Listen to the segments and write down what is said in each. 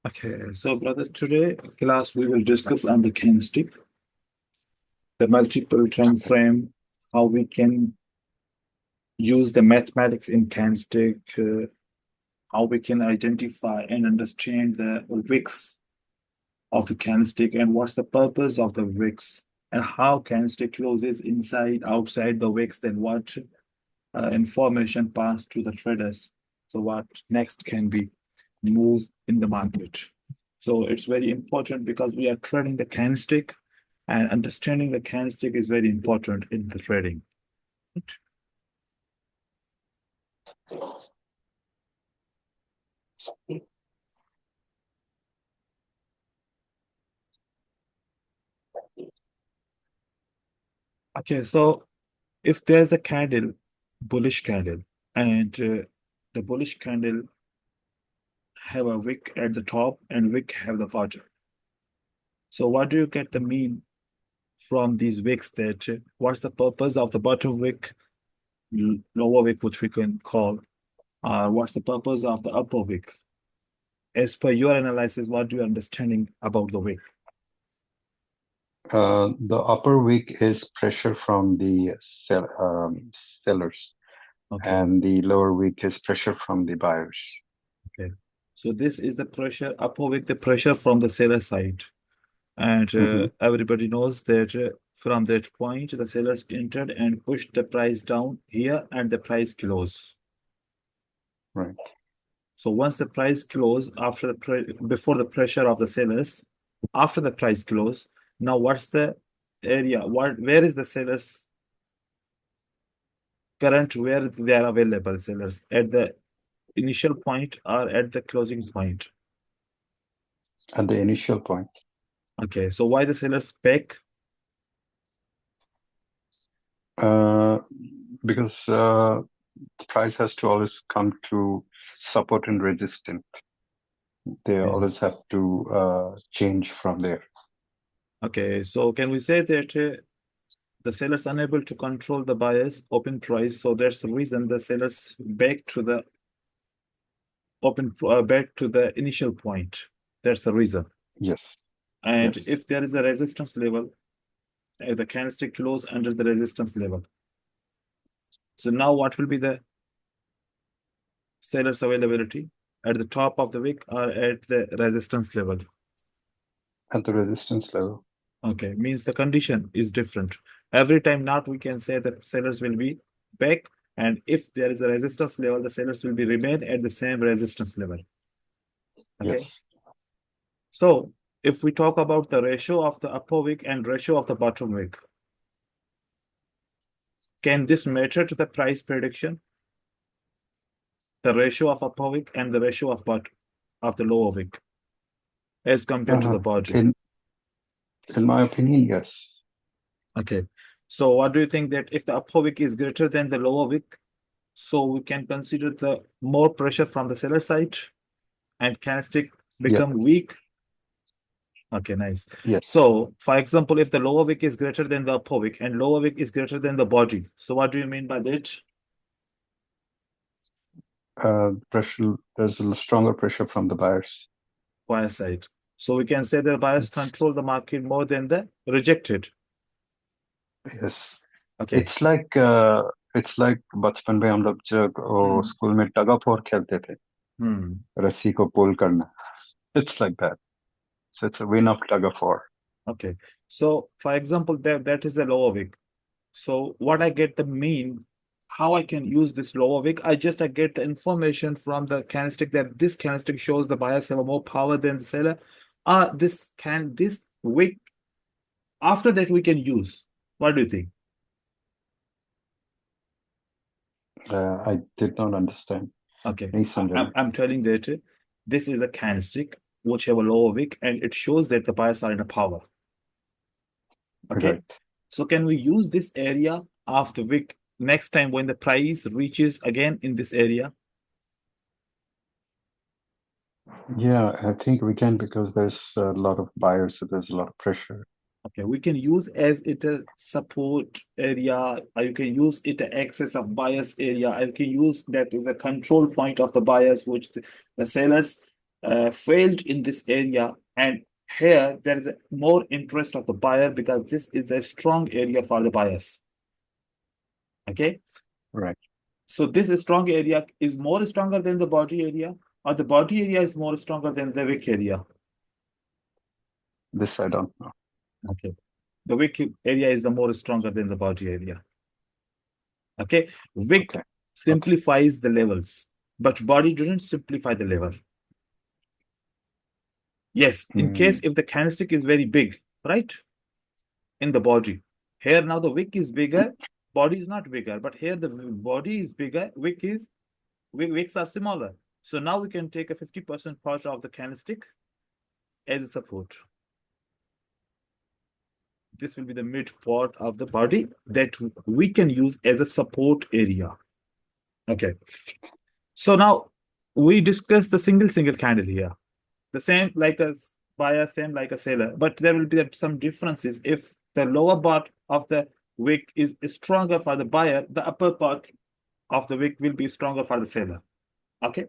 Okay, so brother, today class we will discuss on the candlestick, the multiple time frame, how we can use the mathematics in candlestick, how we can identify and understand the wicks of the candlestick and what's the purpose of the wicks and how candlestick closes inside, outside the wicks, then what information passed to the traders. So what next can be move in the market. So it's very important because we are trading the candlestick and understanding the candlestick is very important in the trading. Okay, so if there's a candle, bullish candle, and the bullish candle have a wick at the top and wick have the bottom. So what do you get the mean from these wicks that what's the purpose of the bottom wick, lower wick, which we can call, what's the purpose of the upper wick? As per your analysis, what do you understanding about the wick? The upper wick is pressure from the sellers, Okay, and the lower wick is pressure from the buyers. okay. So this is the pressure, upper wick, the pressure from the seller side. And Hmm. everybody knows that from that point, the sellers entered and pushed the price down here and the price closed. Right. So once the price closed, after the before the pressure of the sellers, after the price close, now what's the area? Where is the sellers current where they are available sellers at the initial point or at the closing point? At the initial point, Okay, so why the sellers back? uh, because the price has to always come to support and resistance. They Okay. always have to change from there. Okay, so can we say that the sellers unable to control the buyer's open price, so that's the reason the sellers back to the back to the initial point. That's the reason. Yes, And yes. if there is a resistance level, the candlestick close under the resistance level. So now what will be the seller's availability at the top of the wick or at the resistance level? At the resistance level. Okay, means the condition is different. Every time not we can say that sellers will be back, and if there is a resistance level, the sellers will be remain at the same resistance level. Okay. Yes. So if we talk about the ratio of the upper wick and ratio of the bottom wick, can this matter to the price prediction? The ratio of upper wick and the ratio of the lower wick as compared to the bottom. In my opinion, yes. Okay. So what do you think that if the upper wick is greater than the lower wick, so we can consider the more pressure from the seller side and candlestick Yes. become weak? Okay, nice. Yes. So, for example, if the lower wick is greater than the upper wick and lower wick is greater than the body, so what do you mean by that? Pressure. There's a stronger pressure from the buyers. Buyer side. So we can say the buyers It's control the market more than the rejected. yes. Okay. It's like बचपन में हम लोग जब Hmm. School में tug of war खेलते थे, Hmm. रस्सी को पुल करना. It's like that. So it's a win of tug of war. Okay. So, for example, that is a lower wick. So what I get the mean, how I can use this lower wick, I get the information from the candlestick that this candlestick shows the buyers have a more power than the seller. This wick after that we can use. What do you think? I did not understand. Okay, नहीं I, समझा I'm मैं. I'm telling that this is a candlestick which have a lower wick and it shows that the buyers are in a power. Okay, Right. so can we use this area of the wick next time when the price reaches again in this area? Yeah, I think we can because there's a lot of buyers, so there's a lot of pressure. Okay, we can use as it a support area, or you can use it a access of bias area, or you can use that as a control point of the buyers, which the sellers failed in this area, and here there is more interest of the buyer because this is a strong area for the buyers. Okay, Right. so this strong area is more stronger than the body area, or the body area is more stronger than the wick area. This I don't know. Okay, the wick area is the more stronger than the body area. Okay, wick Okay. simplifies the levels, but body didn't simplify the level. Yes, in case if the candlestick is very big, right? In the body. Here now the wick is bigger, body is not bigger, but here the body is bigger, wicks are smaller. So now we can take a 50% part of the candlestick as a support. This will be the mid part of the body that we can use as a support area. Okay. So now we discuss the single candle here. The same like a buyer, same like a seller, but there will be some differences. If the lower part of the wick is stronger for the buyer, the upper part of the wick will be stronger for the seller. Okay,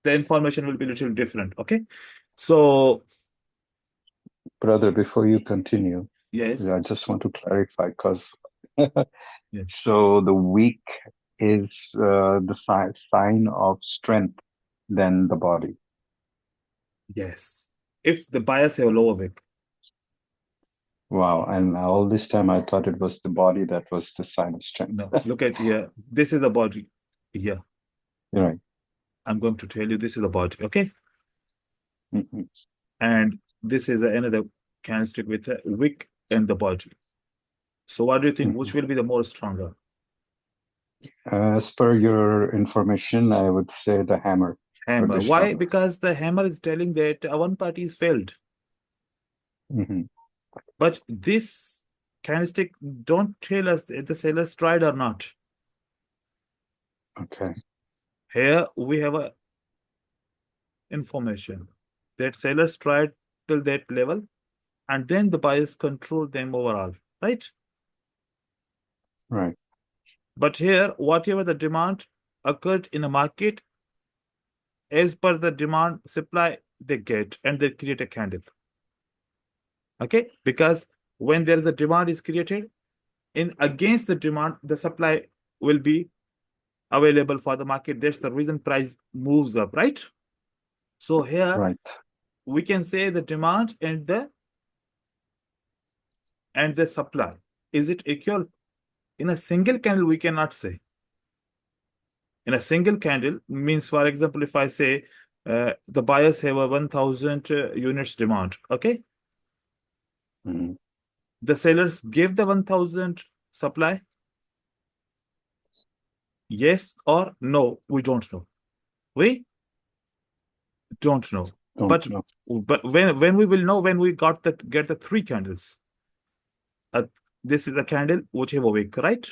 the information will be a little different. Okay, so Brother, before you continue, yes, I just want to clarify because yes, so the wick is the sign of strength than the body. yes. If the buyers have a lower wick, Wow. And all this time I thought it was the body that was the sign of strength. no, look at here. This is the body. Here, Right. I'm going to tell you this is the body. Okay, Mhm. and this is another candlestick with a wick and the body. So what do you think? Which will be the more stronger? As per your information, I would say the hammer would Hammer. be Why? stronger. Because the hammer is telling that one party is failed. Mhm. But this candlestick don't tell us if the sellers tried or not. Okay. Here we have a information that sellers tried till that level, and then the buyers control them overall, right? Right. But here, whatever the demand occurred in a market, as per the demand supply they get, and they create a candle. Okay, because when there is a demand is created, in against the demand, the supply will be available for the market. That's the reason price moves up, right? So here Right. we can say the demand and the supply. Is it equal? In a single candle, we cannot say. In a single candle means, for example, if I say the buyers have a 1,000 units demand, okay? Mhm. The sellers give the 1,000 supply. Yes or no, we don't know. We don't know. Don't But know. when we will know, when we get the three candles. This is a candle which have a wick, right?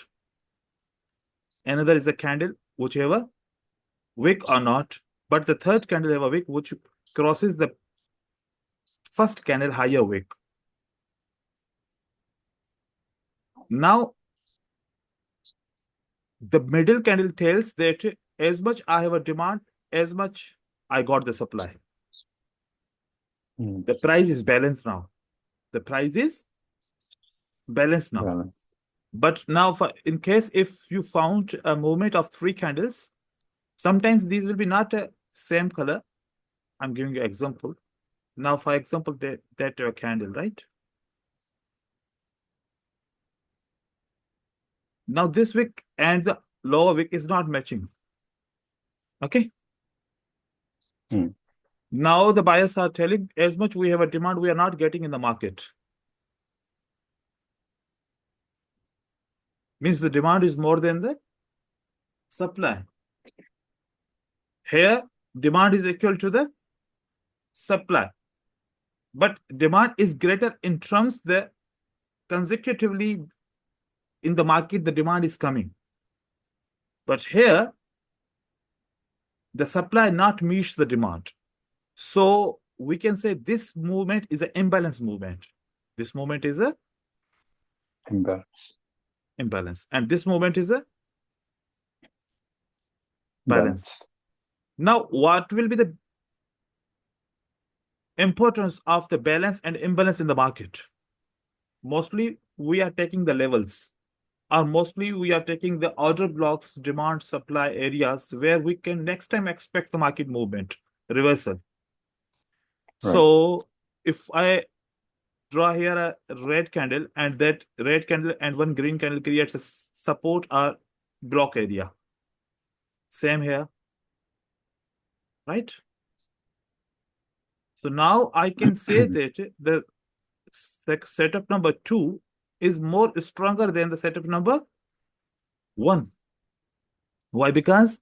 Another is a candle which have a wick or not. But the third candle have a wick which crosses the first candle higher wick. Now, the middle candle tells that as much I have a demand, as much I got the supply. Mhm. The price is balanced now. The price is balanced now. Balance. But now, in case if you found a movement of three candles, sometimes these will be not a same color. I'm giving you an example. Now, for example, that candle, right? Now, this wick and the lower wick is not matching. Okay. Mm. Now, the buyers are telling as much we have a demand, we are not getting in the market. Means the demand is more than the supply. Here, demand is equal to the supply. But demand is greater in terms that consecutively in the market, the demand is coming. But here, the supply not meets the demand. So we can say this movement is an imbalance movement. This movement is a Imbalance. imbalance. And this movement is a balance. Balance. Now, what will be the importance of the balance and imbalance in the market. Mostly we are taking the levels, or mostly we are taking the order blocks, demand, supply areas where we can next time expect the market movement, reversal. Right. So if I draw here a red candle, and that red candle and one green candle creates a support or block area. Same here, right? So now I can say that the setup number 2 is more stronger than the setup number 1. Why? Because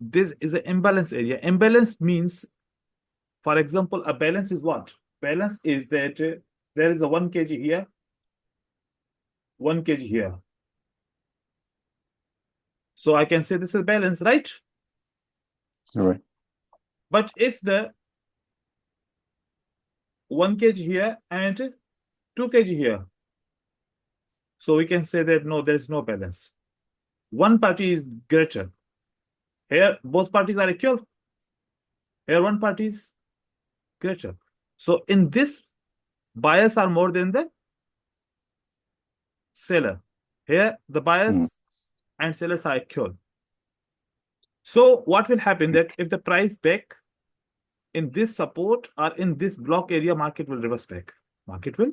this is an imbalance area. Imbalance means, for example, a balance is what? Balance is that there is a 1 kg here, 1 kg here. So I can say this is balance, right? Right. But if the 1 kg here and 2 kg here, so we can say that no, there is no balance. One party is greater. Here, both parties are equal. Here, one party is greater. So in this, buyers are more than the seller. Here, the buyers and sellers are equal. So what will happen that if the price back in this support or in this block area, market will reverse back. Market will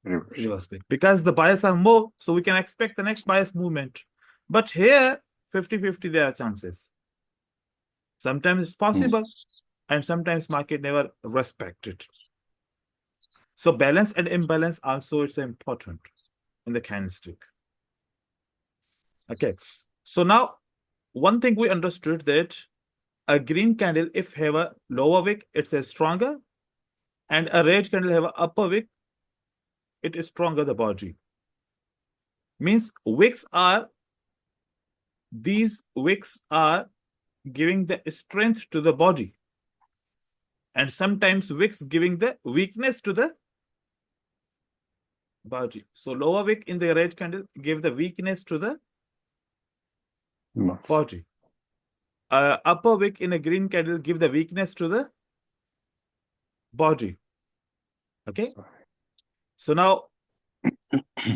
reverse back because the buyers are more, so we can expect the next buyer's movement. But here, 50-50 there are chances. Sometimes it's possible, and sometimes market never respect it. So balance and imbalance also is important in the candlestick. Okay, so now one thing we understood that a green candle, if have a lower wick, it's a stronger, and a red candle have a upper wick, it is stronger the body. Means wicks are, these wicks are giving the strength to the body, and sometimes wicks giving the weakness to the body. So lower wick in the red candle give the weakness to the body. Upper wick in a green candle give the weakness to the body. Okay. So now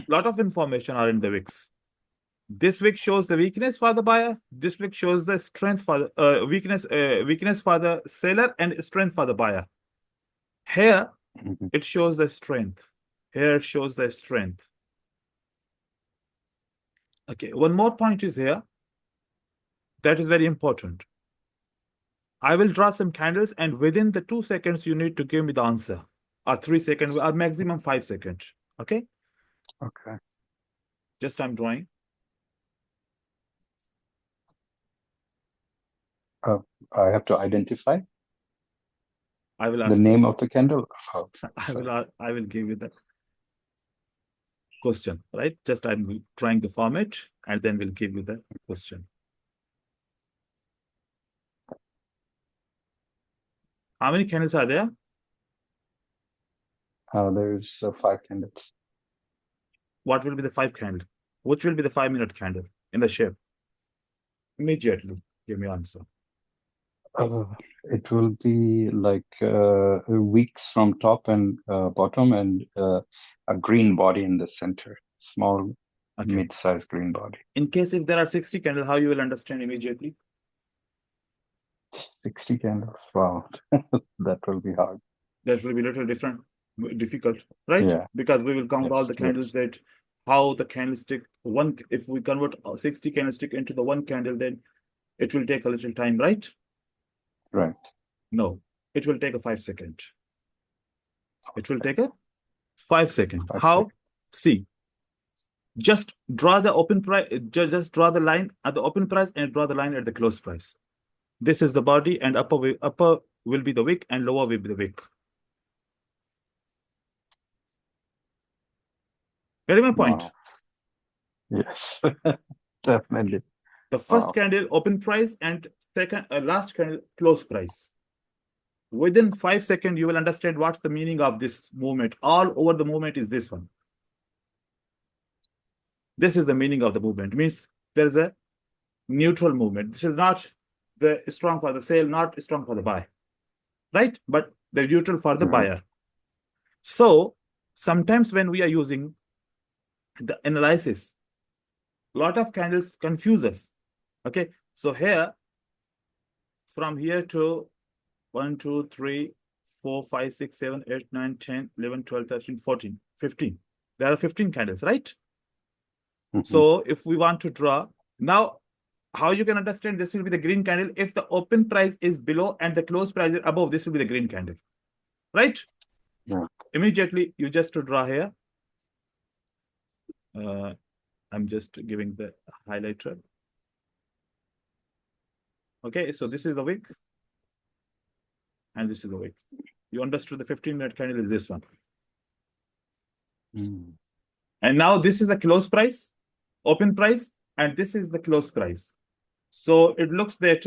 lot of information are in the wicks. This wick shows the weakness for the buyer. This wick shows the strength for the weakness for the seller and strength for the buyer. Here it shows the strength. Here it shows the strength. Okay, one more point is here. That is very important. I will draw some candles, and within the 2 seconds, you need to give me the answer, or 3 seconds, or maximum 5 seconds. Okay? Okay. Just I'm drawing. I have to identify I will the ask name you. of the candle. Oh, I will give you the question, right? Just I'm trying the format, and then we'll give you the question. How many candles are there? There's 5 candles. What will be the 5 candle? Which will be the 5-minute candle in the shape? Immediately, give me answer. It will be like weeks from top and bottom, and a green body in the center. Small, mid-sized green body. In case if there are 60 candles, how you will understand immediately? 60 candles. Wow, that will be hard. That will be a little difficult, right? Yeah. Because we will count Yes, all the candles that how the candlestick if we convert 60 candlestick into the one candle, then it will take a little time, right? Right. No, it will take a 5 second. It will take a 5 second. How? See, just draw the open price, just draw the line at the open price and draw the line at the close price. This is the body, and upper will be the wick and lower will be the wick. Get my point? Wow. Yes, definitely. The first candle open price and second last candle close price. Within 5 seconds, you will understand what's the meaning of this movement. All over the movement is this one. This is the meaning of the movement. It means there is a neutral movement. This is not the strong for the sale, not strong for the buy. right? But they're neutral for the Mhm. buyer. So sometimes when we are using the analysis, a lot of candles confuse us. Okay, so here, from here to 1, 2, 3, 4, 5, 6, 7, 8, 9, 10, 11, 12, 13, 14, 15. There are 15 candles, right? Mhm. So if we want to draw, now how you can understand this will be the green candle if the open price is below and the close price is above, this will be the green candle, right? Yeah. Immediately you just to draw here. I'm just giving the highlighter. Okay, so this is the wick and this is the wick. You understood the 15-minute candle is this one. Mm. And now this is the close price, open price, and this is the close price. So it looks that,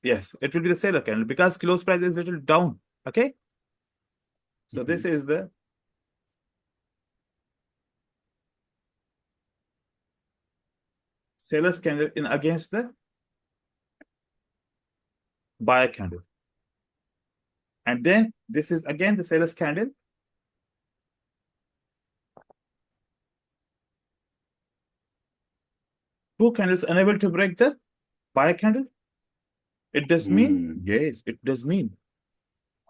yes, it will be the seller candle because close price is little down. Okay. So this is the seller's candle in against the buyer candle. And then this is again the seller's candle. Two candles unable to break the buyer candle. It does mean, yes, it does mean.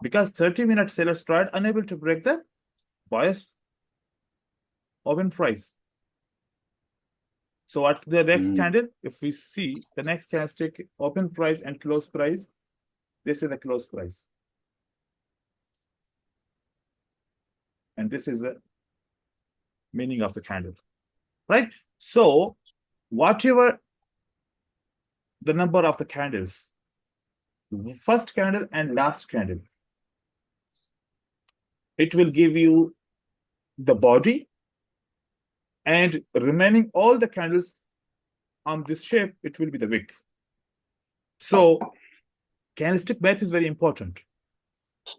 Because 30-minute sellers tried unable to break the buyer's open price. So at the next candle, if we see the next candlestick, open price and close price, this is the close price. And this is the meaning of the candle, right? So whatever the number of the candles, first candle and last candle, it will give you the body, and remaining all the candles on this shape, it will be the wick. So candlestick math is very important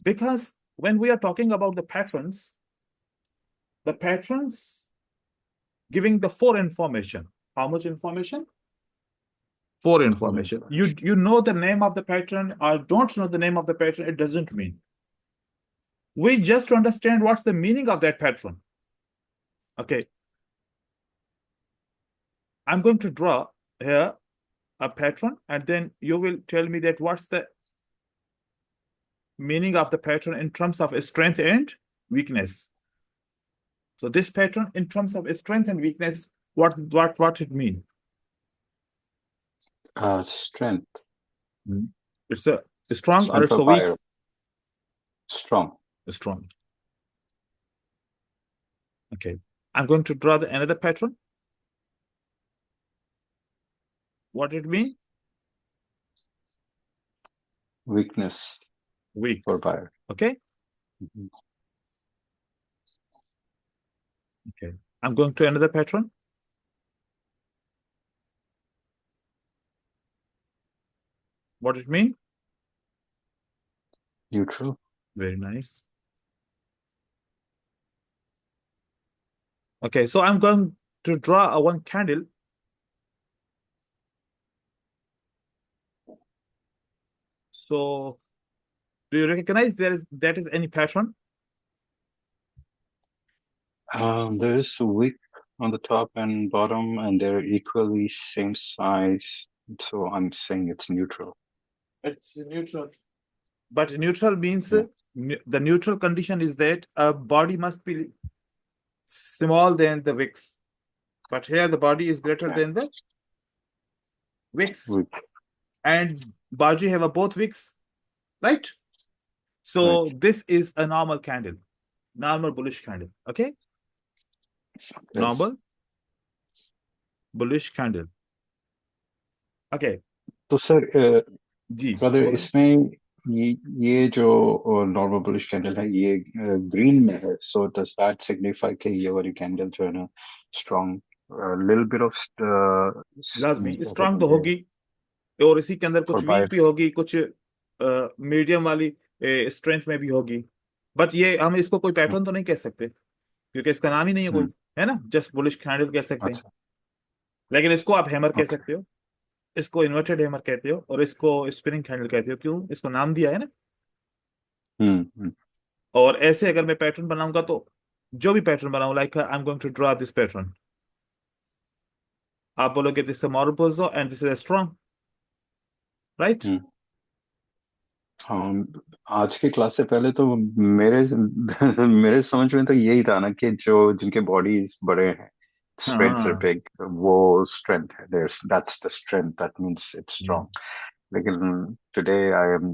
because when we are talking about the patterns giving the 4 information. How much information? 4 information. You know the name of the pattern or don't know the name of the pattern, it doesn't mean. We just understand what's the meaning of that pattern. Okay. I'm going to draw here a pattern and then you will tell me that what's the meaning of the pattern in terms of strength and weakness. So this pattern in terms of strength and weakness, what it mean? Strength. It's a strong or Strength it's for a weak? buyer. Strong. Strong. Okay. I'm going to draw another pattern. What it mean? Weakness Weak. for buyer. Okay. Okay. I'm going to another pattern. What it mean? Neutral. Very nice. Okay, so I'm going to draw a one candle. So do you recognize that is any pattern? There is a wick on the top and bottom, and they're equally same size. So I'm saying it's neutral. It's neutral. But neutral means Yeah. the neutral condition is that a body must be small than the wicks. But here the body is greater than the wicks. Wick. And Baji have a both wicks, right? So this is a normal candle, normal bullish candle. Okay. Yes. Normal bullish candle. Okay. तो sir जी brother इसमें ये जो normal bullish candle है ये green में है, so does that signify कि ये वाली candle जो है ना strong, little bit of लाजमी स्ट्रांग तो होगी और इसी के अंदर कुछ वीक भी होगी, कुछ मीडियम वाली स्ट्रेंथ में भी होगी, बट ये हम इसको कोई पैटर्न तो नहीं कह सकते क्योंकि इसका नाम ही नहीं है कोई, है ना, जस्ट बुलिश कैंडल कह सकते हैं, लेकिन इसको आप हैमर कह सकते हो। इसको इन्वर्टेड हैमर कहते हो और इसको स्पिनिंग हैंडल कहते हो, क्यों इसको नाम दिया है ना। हम्म। और ऐसे अगर मैं पैटर्न बनाऊंगा तो जो भी पैटर्न बनाऊं, like I am going to draw this pattern, आप बोलोगे दिस इज मोरोपोजो and this is strong, right. Hmm. हाँ, आज की क्लास से पहले तो मेरे मेरे समझ में तो यही था ना कि जो जिनके बॉडीज बड़े हैं, strengths are हाँ। big, वो strength है, there's that's the strength, that means it's strong. लेकिन today I am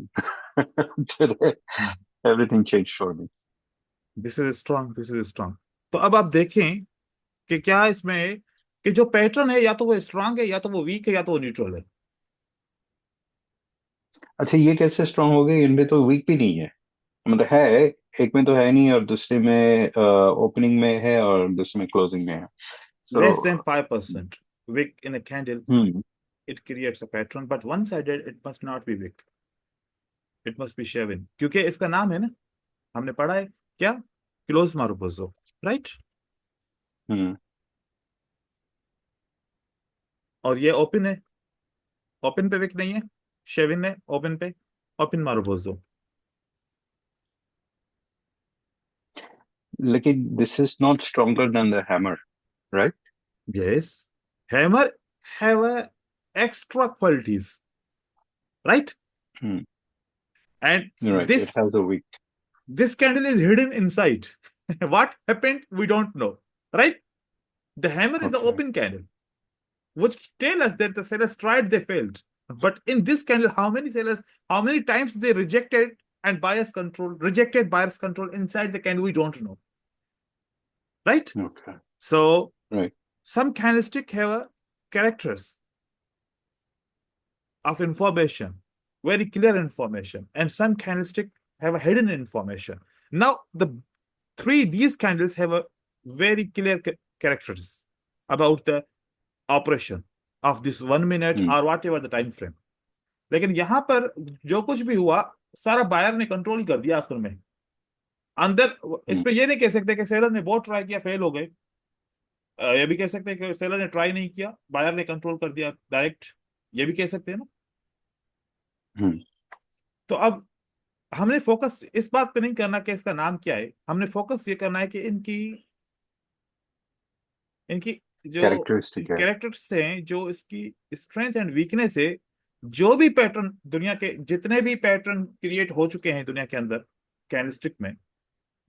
today everything changed for me. This is strong, this is strong. तो अब आप देखें कि क्या इसमें कि जो पैटर्न है या तो वो स्ट्रांग है या तो वो वीक है या तो वो न्यूट्रल है। अच्छा, ये कैसे स्ट्रांग हो गए? इनमें तो वीक भी नहीं है, मतलब है, एक में तो है नहीं और दूसरे में ओपनिंग में है और दूसरे में क्लोजिंग में है, सो Less than 5% wick in a candle, hmm it creates a pattern, but one-sided it must not be wick, it must be shaven, क्योंकि इसका नाम है ना, हमने पढ़ा है क्या, क्लोज मारुपोजो, राइट। हम्म और ये ओपन है, ओपन पे विक नहीं है, शेविन है ओपन पे, ओपन मारुपोजो। लेकिन this is not stronger than the hammer, right? Yes, hammer have extra qualities, right? Hmm, And right, it this has a wick. this candle is hidden inside. What happened we don't know, right? The hammer is an okay. open candle, which tell us that the sellers tried, they failed. But in this candle, how many sellers, how many times they rejected and rejected buyer's control inside the candle, we don't know, right? Okay. So right. some candlestick have characters of information, very clear information, and some candlestick have a hidden information. Now these candles have a very clear characters about the operation of this 1 minute hmm or whatever the time frame. लेकिन यहां पर जो कुछ भी हुआ सारा buyer ने control कर दिया आखिर में। अंदर इस हम्म पे ये नहीं कह सकते कि सेलर ने बहुत ट्राई किया फेल हो गए, ये भी कह सकते हैं कि सेलर ने ट्राई नहीं किया बायर ने कंट्रोल कर दिया डायरेक्ट, ये भी कह सकते हैं ना। हम्म तो अब हमने फोकस इस बात पे नहीं करना कि इसका नाम क्या है, हमने फोकस ये करना है कि इनकी इनकी जो कैरेक्टरिस्टिक है। कैरेक्टर्स हैं, जो इसकी स्ट्रेंथ एंड वीकनेस है, जो भी पैटर्न दुनिया के जितने भी पैटर्न क्रिएट हो चुके हैं दुनिया के अंदर कैंडलस्टिक में,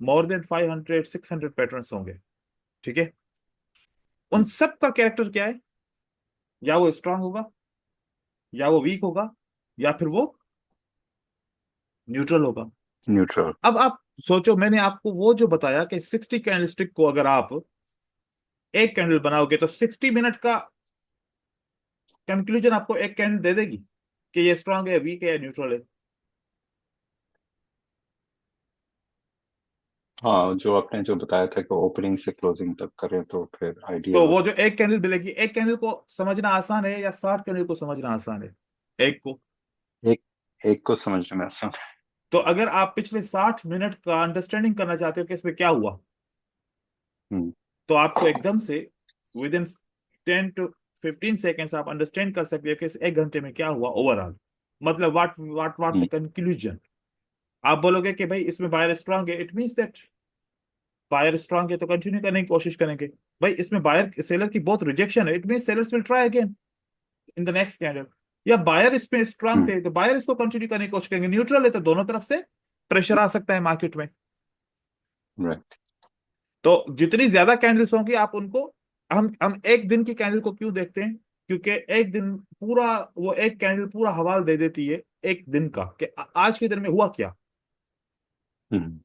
मोर देन 500 600 पैटर्न्स होंगे, ठीक है। उन सब का कैरेक्टर क्या है, या वो स्ट्रांग होगा या वो वीक होगा या फिर वो न्यूट्रल होगा। न्यूट्रल। अब आप सोचो, मैंने आपको वो जो बताया कि 60 कैंडलस्टिक को अगर आप एक कैंडल बनाओगे तो 60 मिनट का कंक्लूजन आपको एक कैंडल दे देगी कि ये स्ट्रांग है वीक है या न्यूट्रल है। हाँ, जो आपने जो बताया था कि ओपनिंग से क्लोजिंग तक करें तो फिर आइडिया तो हो वो जो सकता एक कैंडल मिलेगी, एक कैंडल को समझना आसान है या 60 कैंडल को समझना आसान है, एक को। है। एक एक को समझने में आसान है। तो अगर आप पिछले 60 मिनट का अंडरस्टैंडिंग करना चाहते हो कि इसमें क्या हुआ, हम्म तो आपको एकदम से विद इन 10 to 15 सेकेंड्स आप अंडरस्टैंड कर सकते हो कि इस 1 घंटे में क्या हुआ ओवरऑल, मतलब व्हाट द हम्म कंक्लूजन। आप बोलोगे कि भाई इसमें बायर स्ट्रांग है, it means that buyer strong है तो कंटिन्यू करने की कोशिश करेंगे। भाई इसमें बायर सेलर की बहुत रिजेक्शन है, it means sellers will try again in the next candle. या बायर इसमें स्ट्रांग हम्म थे तो बायर इसको कंटिन्यू करने की कोशिश करेंगे, न्यूट्रल है तो दोनों तरफ से प्रेशर आ सकता है मार्केट में। राइट। तो जितनी ज्यादा कैंडल्स होंगी आप उनको, हम एक दिन की कैंडल को क्यों देखते हैं, क्योंकि एक दिन पूरा, वो एक कैंडल पूरा हवाल दे देती है एक दिन का कि आज के दिन में हुआ क्या। हम्म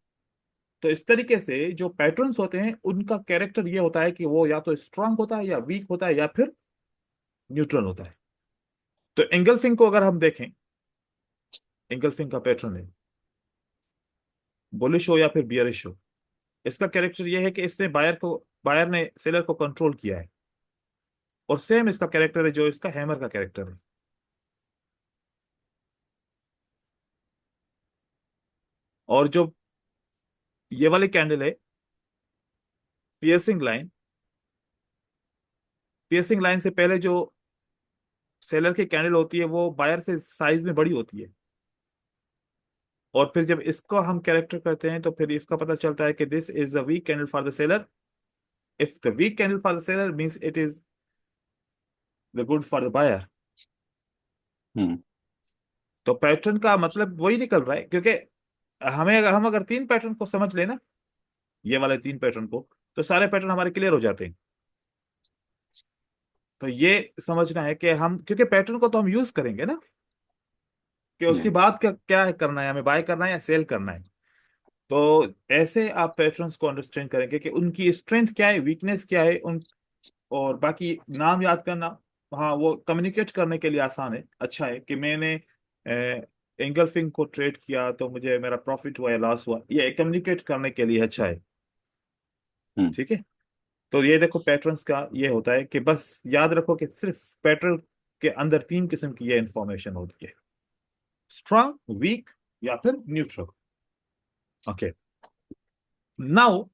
तो इस तरीके से जो पैटर्न्स होते हैं उनका कैरेक्टर ये होता है कि वो या तो स्ट्रांग होता है या वीक होता है या फिर न्यूट्रल होता है। तो एंगल्फिंग को अगर हम देखें, एंगल्फिंग का पैटर्न है बुलिश हो या फिर बियरिश हो, इसका कैरेक्टर ये है कि इसने बायर ने सेलर को कंट्रोल किया है। और सेम इसका कैरेक्टर है जो इसका हैमर का कैरेक्टर है। और जो ये वाली कैंडल है पियर्सिंग लाइन, पियर्सिंग लाइन से पहले जो सेलर की कैंडल होती है वो बायर से साइज में बड़ी होती है, और फिर जब इसको हम कैरेक्टर करते हैं तो फिर इसका पता चलता है कि this is the weak candle for the seller. If the weak candle for the seller means it is the good for the buyer. Hmm. तो पैटर्न का मतलब वही निकल रहा है, क्योंकि हम अगर तीन पैटर्न को समझ लेना, ये वाले तीन पैटर्न को, तो सारे पैटर्न हमारे क्लियर हो जाते हैं। तो ये समझना है कि हम, क्योंकि पैटर्न को तो हम यूज करेंगे ना, कि उसके जी। बाद क्या क्या है करना है, हमें बाय करना है या सेल करना है। तो ऐसे आप पैटर्न्स को अंडरस्टैंड करेंगे कि उनकी स्ट्रेंथ क्या है, वीकनेस क्या है उन, और बाकी नाम याद करना, हाँ वो कम्युनिकेट करने के लिए आसान है। अच्छा है कि मैंने एंगल्फिंग को ट्रेड किया तो मुझे मेरा प्रॉफिट हुआ या लॉस हुआ, ये कम्युनिकेट करने के लिए अच्छा है। हम्म। ठीक है। तो ये देखो पैटर्न्स का ये होता है कि बस याद रखो कि सिर्फ पैटर्न के अंदर तीन किस्म की ये इंफॉर्मेशन होती है, स्ट्रांग, वीक, या फिर न्यूट्रल। ओके, नाउ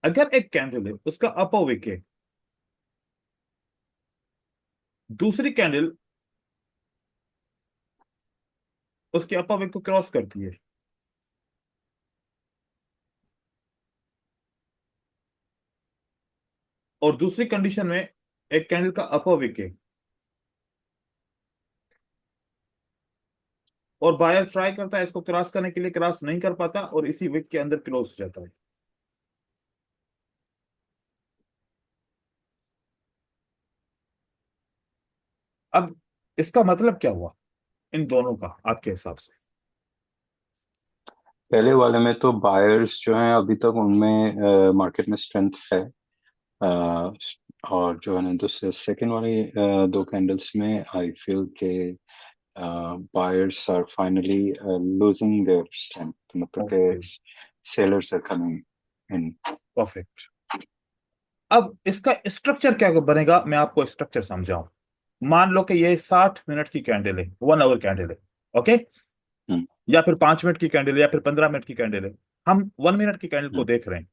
अगर एक कैंडल है उसका अपर विक है, दूसरी कैंडल उसके अपर विक को क्रॉस करती है, और दूसरी कंडीशन में एक कैंडल का अपर विक है, और बायर ट्राई करता है इसको क्रॉस करने के लिए, क्रॉस नहीं कर पाता और इसी विक के अंदर क्लोज हो जाता है। अब इसका मतलब क्या हुआ इन दोनों का आपके हिसाब से? पहले वाले में तो बायर्स जो हैं अभी तक उनमें मार्केट में स्ट्रेंथ है। अ, और जो है ना दूसरे सेकंड वाली दो कैंडल्स में आई फील के buyers are finally losing their strength, मतलब ओके, के sellers are coming in. Perfect. अब इसका स्ट्रक्चर क्या बनेगा, मैं आपको स्ट्रक्चर समझाऊं। मान लो कि ये 60 मिनट की कैंडल है, 1 आवर कैंडल है। ओके, हम्म। या फिर 5 मिनट की कैंडल है, या फिर 15 मिनट की कैंडल है। हम 1 मिनट की कैंडल को हम्म। देख रहे हैं।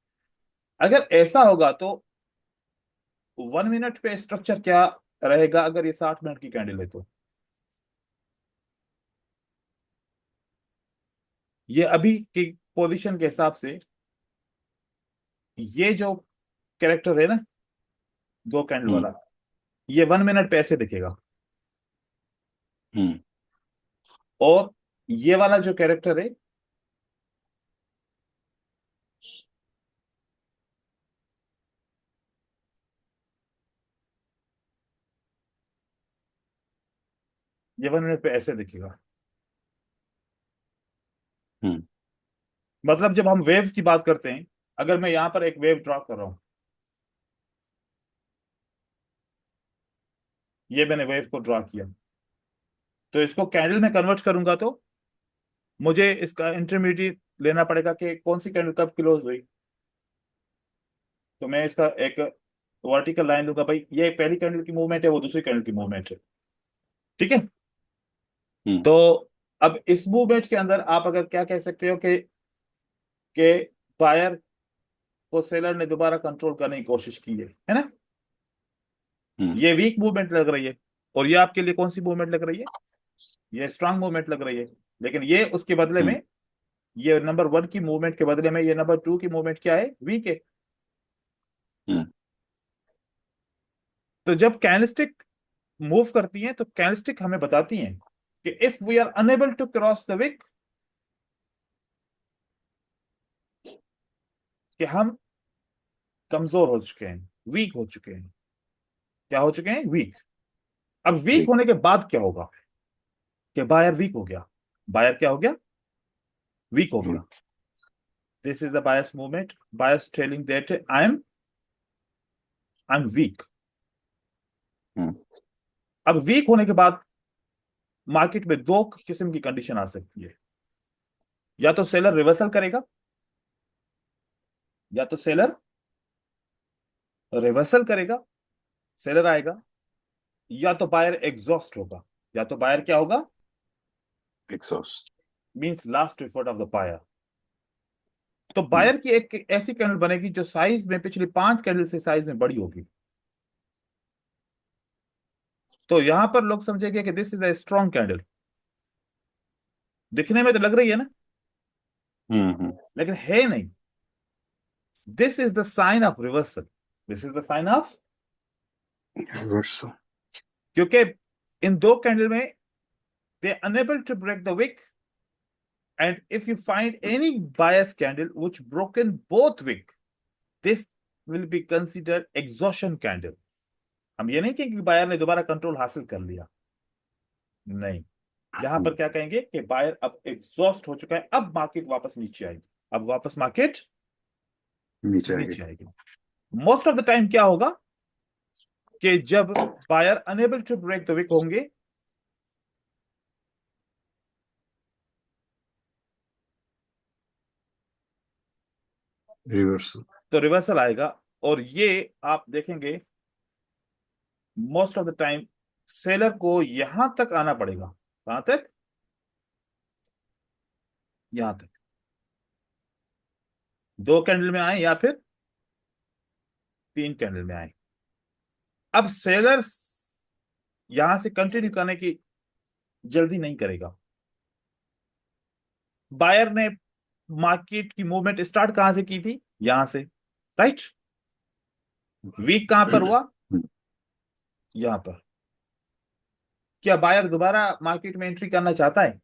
अगर ऐसा होगा तो 1 मिनट पे स्ट्रक्चर क्या रहेगा, अगर ये 60 मिनट की कैंडल है तो ये अभी की पोजीशन के हिसाब से ये जो कैरेक्टर है ना, दो कैंडल हम्म। वाला, ये 1 मिनट पे ऐसे दिखेगा। हम्म। और ये वाला जो कैरेक्टर है, ये 1 मिनट पे ऐसे दिखेगा। हम्म। मतलब जब हम वेव्स की बात करते हैं, अगर मैं यहां पर एक वेव ड्रॉ कर रहा हूं, ये मैंने वेव को ड्रॉ किया, तो इसको कैंडल में कन्वर्ट करूंगा तो मुझे इसका इंटरमीडिएट लेना पड़ेगा कि कौन सी कैंडल कब क्लोज हुई। तो मैं इसका एक वर्टिकल लाइन लूंगा, भाई ये पहली कैंडल की मूवमेंट है, वो दूसरी कैंडल की मूवमेंट है। ठीक है। हम्म। तो अब इस मूवमेंट के अंदर आप अगर क्या कह सकते हो कि बायर को सेलर ने दोबारा कंट्रोल करने की कोशिश की है ना? हम्म। ये वीक मूवमेंट लग रही है, और ये आपके लिए कौन सी मूवमेंट लग रही है? ये स्ट्रांग मूवमेंट लग रही है। लेकिन ये उसके बदले हम्म। में, ये नंबर 1 की मूवमेंट के बदले में ये नंबर 2 की मूवमेंट क्या है, वीक है। हम्म। तो जब कैंडलस्टिक मूव करती हैं तो कैंडलस्टिक हमें बताती हैं कि if we are unable to cross the wick, कि हम कमजोर हो चुके हैं, वीक हो चुके हैं। क्या हो चुके हैं? वीक। अब वीक वीक। होने के बाद क्या होगा, कि बायर वीक हो गया। बायर क्या हो गया? वीक हो गया। Weak. This is the buyers movement, buyers telling that I am weak. Hmm. अब वीक होने के बाद मार्केट में दो किस्म की कंडीशन आ सकती है। या तो सेलर रिवर्सल करेगा, या तो सेलर रिवर्सल करेगा, सेलर आएगा, या तो बायर एग्जॉस्ट होगा। या तो बायर क्या होगा? Exhaust. Means last effort of the buyer. तो हम्म। बायर की एक ऐसी कैंडल बनेगी जो साइज में पिछली 5 कैंडल से साइज में बड़ी होगी। तो यहां पर लोग समझेंगे कि this is a strong candle, दिखने में तो लग रही है ना, हम्म। लेकिन है नहीं। This is the sign of reversal, this is the sign of, reversal. क्योंकि इन दो कैंडल में they unable to break the wick, and if you find any bias candle which broken both wick, this will be considered exhaustion candle। हम ये नहीं कहेंगे कि buyer ने दोबारा कंट्रोल हासिल कर लिया, नहीं, यहां पर क्या कहेंगे कि बायर अब एग्जॉस्ट हो चुका है, अब मार्केट वापस नीचे आएगी, अब वापस मार्केट नीचे आएगी। नीचे आएगी। मोस्ट ऑफ द टाइम क्या होगा कि जब buyer unable to break the wick होंगे, रिवर्सल। तो रिवर्सल आएगा। और ये आप देखेंगे most of the time seller को यहां तक आना पड़ेगा, कहां तक, यहां तक, दो कैंडल में आए या फिर तीन कैंडल में आए। अब सेलर यहां से कंटिन्यू करने की जल्दी नहीं करेगा। बायर ने मार्केट की मूवमेंट स्टार्ट कहां से की थी, यहां से, राइट। वीक कहां पर हुआ, यहां पर। क्या बायर दोबारा मार्केट में एंट्री करना चाहता है,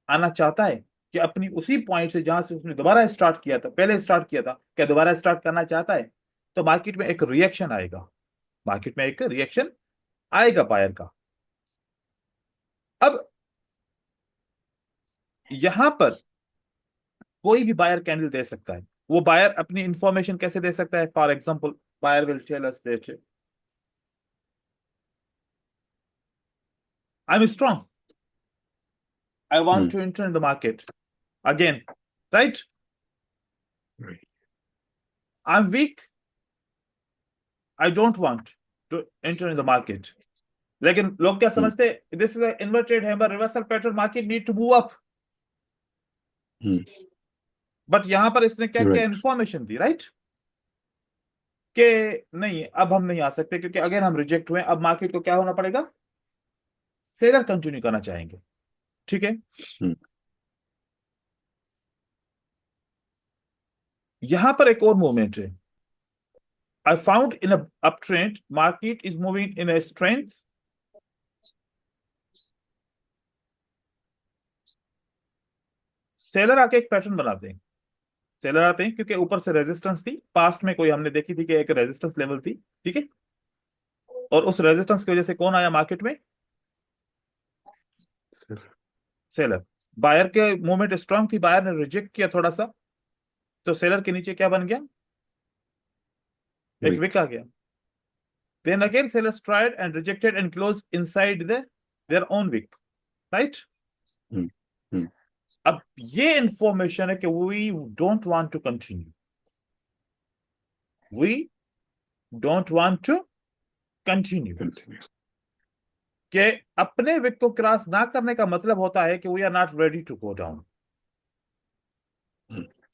आना चाहता है, कि अपनी उसी पॉइंट से जहां से उसने दोबारा स्टार्ट किया था, पहले स्टार्ट किया था, क्या दोबारा स्टार्ट करना चाहता है? तो मार्केट में एक रिएक्शन आएगा, मार्केट में एक रिएक्शन आएगा बायर का। अब यहां पर कोई भी बायर कैंडल दे सकता है। वो बायर अपनी इंफॉर्मेशन कैसे दे सकता है? For example, buyer will tell us that I am strong, I want to enter in the market again, right. I am weak, I don't want to enter in the market. लेकिन लोग क्या समझते हैं, this is a inverted hammer reversal pattern, market need to move up. But यहां पर इसने क्या किया, राइट। इंफॉर्मेशन दी, राइट, कि नहीं अब हम नहीं आ सकते, क्योंकि अगर हम रिजेक्ट हुए, अब मार्केट को क्या होना पड़ेगा, सेलर कंटिन्यू करना चाहेंगे, ठीक है। यहां पर एक और मूवमेंट है। I found in up trend market is moving in a strength, seller आके एक पैटर्न बनाते हैं, सेलर आते हैं क्योंकि ऊपर से रेजिस्टेंस थी, पास्ट में कोई हमने देखी थी कि एक रेजिस्टेंस लेवल थी, ठीक है। और उस रेजिस्टेंस की वजह से कौन आया मार्केट में, सेलर। बायर के मूवमेंट स्ट्रांग थी, बायर ने रिजेक्ट किया थोड़ा सा, तो सेलर के नीचे क्या बन गया, एक विक आ गया। Then again sellers tried and rejected and close inside their own wick, right. अब ये इंफॉर्मेशन है कि we don't want to continue, we don't want to continue, कि अपने विक को क्रॉस ना करने का मतलब होता है कि we are not ready to go down.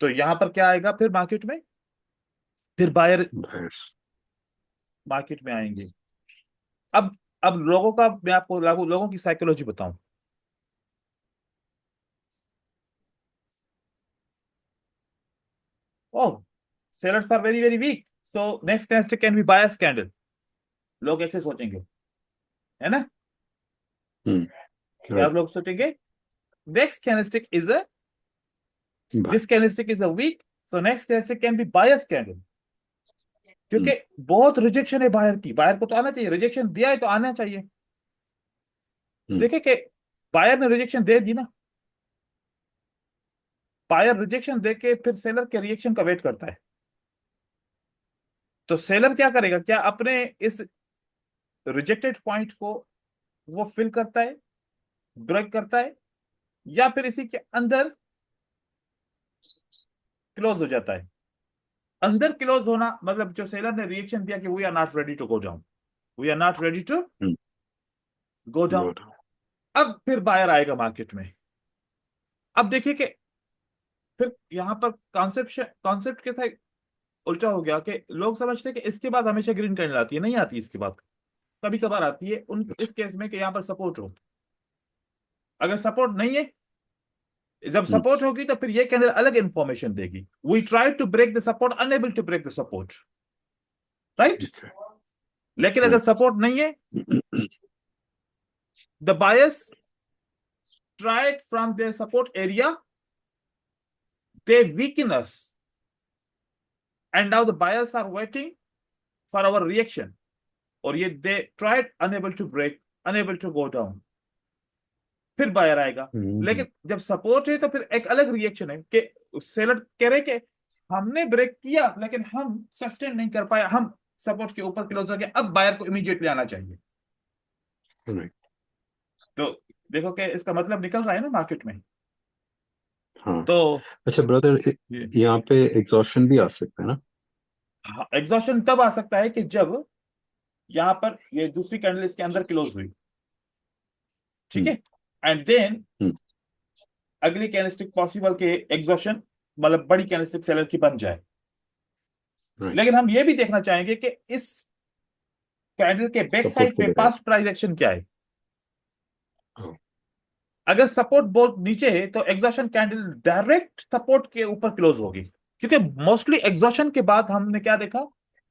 तो यहां पर क्या आएगा फिर मार्केट में, फिर बायर मार्केट में आएंगे। अब लोगों का, मैं आपको लोगों की साइकोलॉजी बताऊं। Oh, sellers are very very weak, so next candle can be buyers candle, लोग ऐसे सोचेंगे, है ना। क्या राइट। लोग सोचेंगे, next candlestick is a, this candlestick is a weak, तो next candlestick can be buyers candle. क्योंकि बहुत रिजेक्शन है बायर की, बायर को तो आना चाहिए, रिजेक्शन दिया है तो आना चाहिए। देखिए कि बायर ने रिजेक्शन दे दी ना, बायर रिजेक्शन दे के फिर सेलर के रिएक्शन का वेट करता है। तो सेलर क्या करेगा, क्या अपने इस रिजेक्टेड पॉइंट को वो फिल करता है, ब्रेक करता है, या फिर इसी के अंदर क्लोज हो जाता है। अंदर क्लोज होना मतलब जो सेलर ने रिएक्शन दिया कि we are not ready to go down, we are not ready to go down. अब फिर बायर आएगा मार्केट में। अब देखिए कि फिर यहां पर कॉन्सेप्ट कॉन्सेप्ट के उल्टा हो गया कि लोग समझते हैं कि इसके बाद हमेशा ग्रीन कैंडल आती है, नहीं आती इसके बाद। कभी कभार आती है उन इस केस में कि यहाँ पर सपोर्ट हो। अगर सपोर्ट नहीं है, जब हम्म, सपोर्ट होगी तो फिर ये कैंडल अलग इंफॉर्मेशन देगी, we try to break the support, unable to break the support, right. ठीक है। लेकिन अगर हाँ। सपोर्ट नहीं है, the buyers tried from their support area, they weaken us, and now the buyers are waiting for our reaction, और ये they tried, unable to break, unable to go down, फिर बायर आएगा। हम्म, लेकिन जब सपोर्ट है तो फिर एक अलग रिएक्शन है कि सेलर कह रहे कि हमने ब्रेक किया लेकिन हम सस्टेन नहीं कर पाए, हम सपोर्ट के ऊपर क्लोज हो गए, अब बायर को इमीडिएटली आना चाहिए। राइट। तो देखो कि इसका मतलब निकल रहा है ना मार्केट में। हाँ। तो अच्छा ब्रदर, ये यहाँ पे एग्जॉशन भी आ सकता है ना? एग्जॉशन तब आ सकता है कि जब यहां पर ये दूसरी कैंडल इसके अंदर क्लोज हुई, ठीक हम्म, है, एंड देन हम्म, अगली कैंडलस्टिक पॉसिबल के एग्जॉशन, मतलब बड़ी कैंडलस्टिक सेलर की बन जाए। राइट। लेकिन हम ये भी देखना चाहेंगे कि इस कैंडल के बैक सपोर्ट साइड के पे बगैर। पास्ट प्राइस एक्शन क्या है। हाँ। अगर सपोर्ट बहुत नीचे है तो एग्जॉशन कैंडल डायरेक्ट सपोर्ट के ऊपर क्लोज होगी, क्योंकि मोस्टली एग्जॉशन के बाद हमने क्या देखा,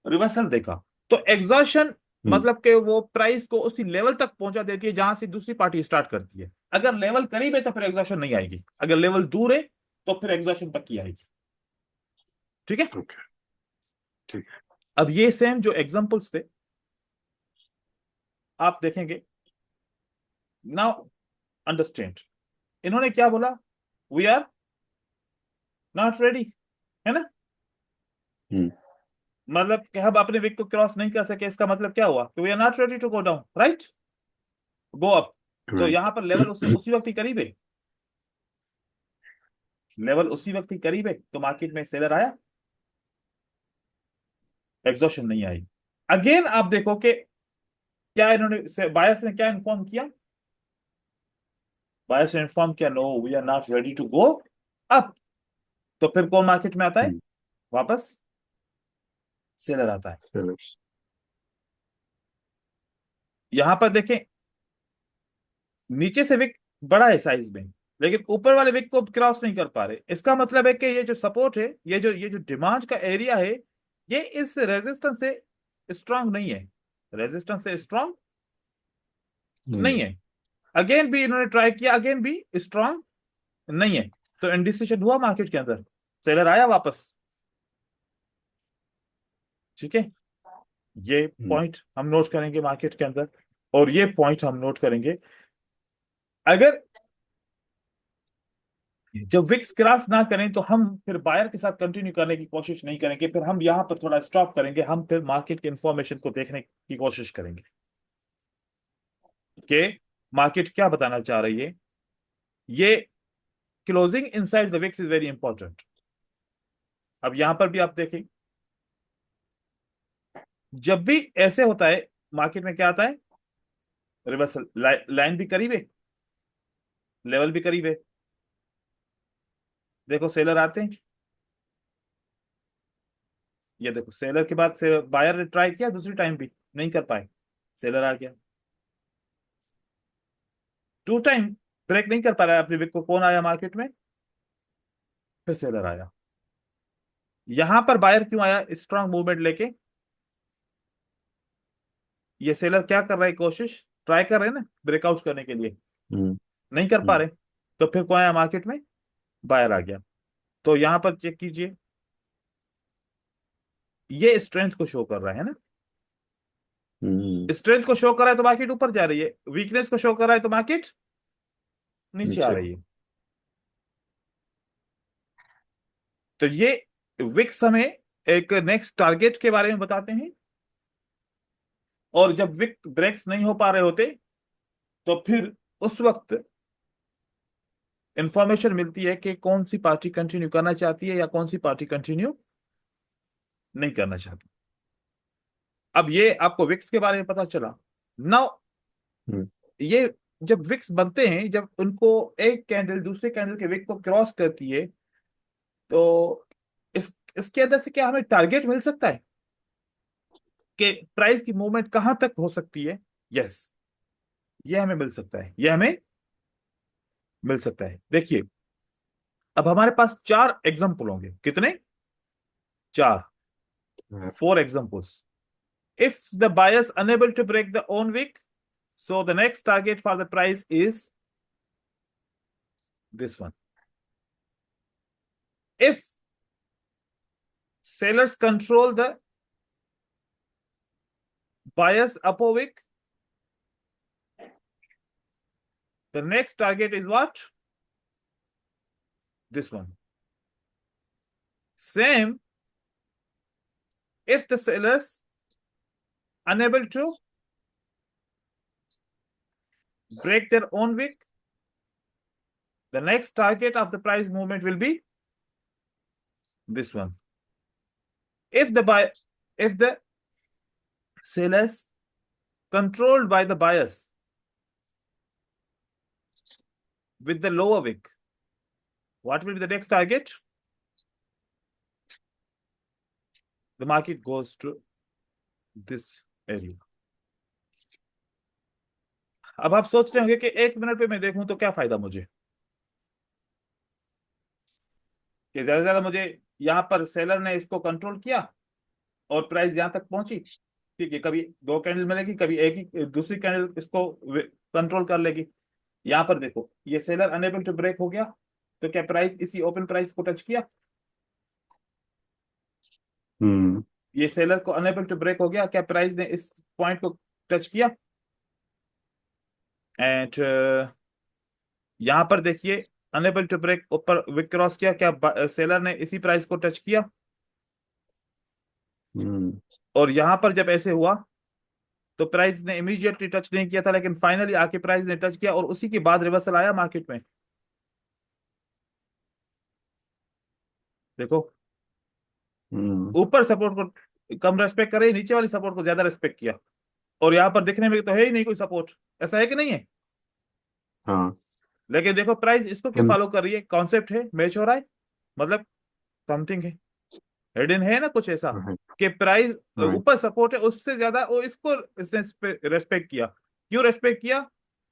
रिवर्सल देखा। तो एग्जॉशन हम्म, मतलब कि वो प्राइस को उसी लेवल तक पहुंचा देती है जहां से दूसरी पार्टी स्टार्ट करती है। अगर लेवल करीब है तो फिर एग्जॉशन नहीं आएगी, अगर लेवल दूर है तो फिर एग्जॉशन पक्की आएगी, ठीक है। ओके। ठीक है। अब ये सेम जो एग्जांपल्स थे आप देखेंगे, नाउ अंडरस्टैंड, इन्होंने क्या बोला, वी आर नॉट रेडी, है ना। हम्म, मतलब कि हम अपने विक को क्रॉस नहीं कर सके, इसका मतलब क्या हुआ कि we are not ready to go down, right, go up. तो राइट। यहां पर लेवल उसी वक्त ही करीब है, लेवल उसी वक्त ही करीब है, तो मार्केट में सेलर आया, एग्जॉशन नहीं आई। अगेन आप देखो कि क्या इन्होंने बायर्स ने क्या इन्फॉर्म किया, बायर्स ने इन्फॉर्म किया no we are not ready to go up. तो फिर कौन मार्केट में आता है, हम्म, वापस सेलर आता है। चलो। यहां पर देखें, नीचे से विक बड़ा है साइज में, लेकिन ऊपर वाले विक को क्रॉस नहीं कर पा रहे। इसका मतलब है कि ये जो सपोर्ट है, ये जो डिमांड का एरिया है, ये इस रेजिस्टेंस से स्ट्रांग नहीं है, रेजिस्टेंस से स्ट्रांग नहीं नहीं है। है। अगेन भी इन्होंने ट्राई किया, अगेन भी स्ट्रांग नहीं है। तो इंडिसिशन हुआ मार्केट के अंदर, सेलर आया वापस, ठीक है। ये हम्म, पॉइंट हम नोट करेंगे मार्केट के अंदर, और ये पॉइंट हम नोट करेंगे, अगर जब विक्स क्रॉस ना करें तो हम फिर बायर के साथ कंटिन्यू करने की कोशिश नहीं करेंगे, फिर हम यहां पर थोड़ा स्टॉप करेंगे, हम फिर मार्केट के इंफॉर्मेशन को देखने की कोशिश करेंगे कि मार्केट क्या बताना चाह रही है। ये closing inside the wicks is very important. अब यहां पर भी आप देखें, जब भी ऐसे होता है मार्केट में क्या आता है, रिवर्सल, लाइन भी करीब है, लेवल भी करीब है। देखो सेलर आते हैं, ये देखो सेलर के बाद से बायर ने ट्राई किया दूसरी टाइम भी नहीं कर पाए, सेलर आ गया, टू टाइम ब्रेक नहीं कर पा रहा है अपने विक को, कौन आया मार्केट में, फिर सेलर आया। यहां पर बायर क्यों आया स्ट्रांग मूवमेंट लेके, ये सेलर क्या कर रहा है, कोशिश ट्राई कर रहे हैं ना ब्रेकआउट करने के लिए, हम्म, नहीं कर पा हम्म, रहे। तो फिर कौन आया मार्केट में, बायर आ गया। तो यहां पर चेक कीजिए, ये स्ट्रेंथ को शो कर रहा है ना, हम्म, स्ट्रेंथ को शो कर रहा है तो मार्केट ऊपर जा रही है, वीकनेस को शो कर रहा है तो मार्केट नीचे आ नीचे। रही है। तो ये विक्स हमें एक नेक्स्ट टारगेट के बारे में बताते हैं, और जब विक ब्रेक्स नहीं हो पा रहे होते तो फिर उस वक्त इंफॉर्मेशन मिलती है कि कौन सी पार्टी कंटिन्यू करना चाहती है या कौन सी पार्टी कंटिन्यू नहीं करना चाहती। अब ये आपको विक्स के बारे में पता चला। नाउ हम्म, ये जब विक्स बनते हैं, जब उनको एक कैंडल दूसरे कैंडल के विक को क्रॉस करती है, तो इसके अंदर से क्या हमें टारगेट मिल सकता है, कि प्राइस की मूवमेंट कहां तक हो सकती है, यस, ये हमें मिल सकता है, ये हमें मिल सकता है। देखिए, अब हमारे पास 4 एग्जाम्पल होंगे, कितने? 4, है। 4 examples. If the buyers unable to break the own wick, so the next target for the price is this one. If sellers control the buyers upper wick, the next target is what? This one. Same, if the sellers unable to break their own wick, the next target of the price movement will be this one. If the sellers controlled by the buyers with the lower wick, what will be the next target? The market goes to this area. अब आप सोच रहे होंगे कि 1 minute पे मैं देखूं तो क्या फायदा मुझे, कि ज्यादा से ज्यादा मुझे यहां पर सेलर ने इसको कंट्रोल किया और प्राइस यहां तक पहुंची, ठीक है, कभी 2 कैंडल मिलेगी, कभी एक ही दूसरी कैंडल इसको कंट्रोल कर लेगी। यहां पर देखो, ये सेलर अनेबल टू ब्रेक हो गया, तो क्या प्राइस इसी ओपन प्राइस को टच किया? हम्म। ये सेलर को अनेबल टू ब्रेक हो गया, क्या प्राइस ने इस पॉइंट को टच किया? एंड यहां पर देखिए, अनेबल टू ब्रेक ऊपर विक क्रॉस किया, क्या सेलर ने इसी प्राइस को टच किया? हम्म। और यहां पर जब ऐसे हुआ तो प्राइस ने इमीडिएटली टच नहीं किया था, लेकिन फाइनली आके प्राइस ने टच किया और उसी के बाद रिवर्सल आया मार्केट में। देखो, हम्म। ऊपर सपोर्ट को कम रेस्पेक्ट करे, नीचे वाली सपोर्ट को ज्यादा रेस्पेक्ट किया, और यहां पर दिखने में तो है ही नहीं कोई सपोर्ट, ऐसा है कि नहीं है? हाँ। लेकिन देखो, प्राइस इसको क्यों सिम फॉलो कर रही है, कॉन्सेप्ट है, मैच हो रहा है, मतलब समथिंग है, हिडन है ना कुछ ऐसा, राइट। कि प्राइस राइट। ऊपर सपोर्ट है, उससे ज्यादा वो इसको इसने रेस्पेक्ट किया। क्यों रेस्पेक्ट किया?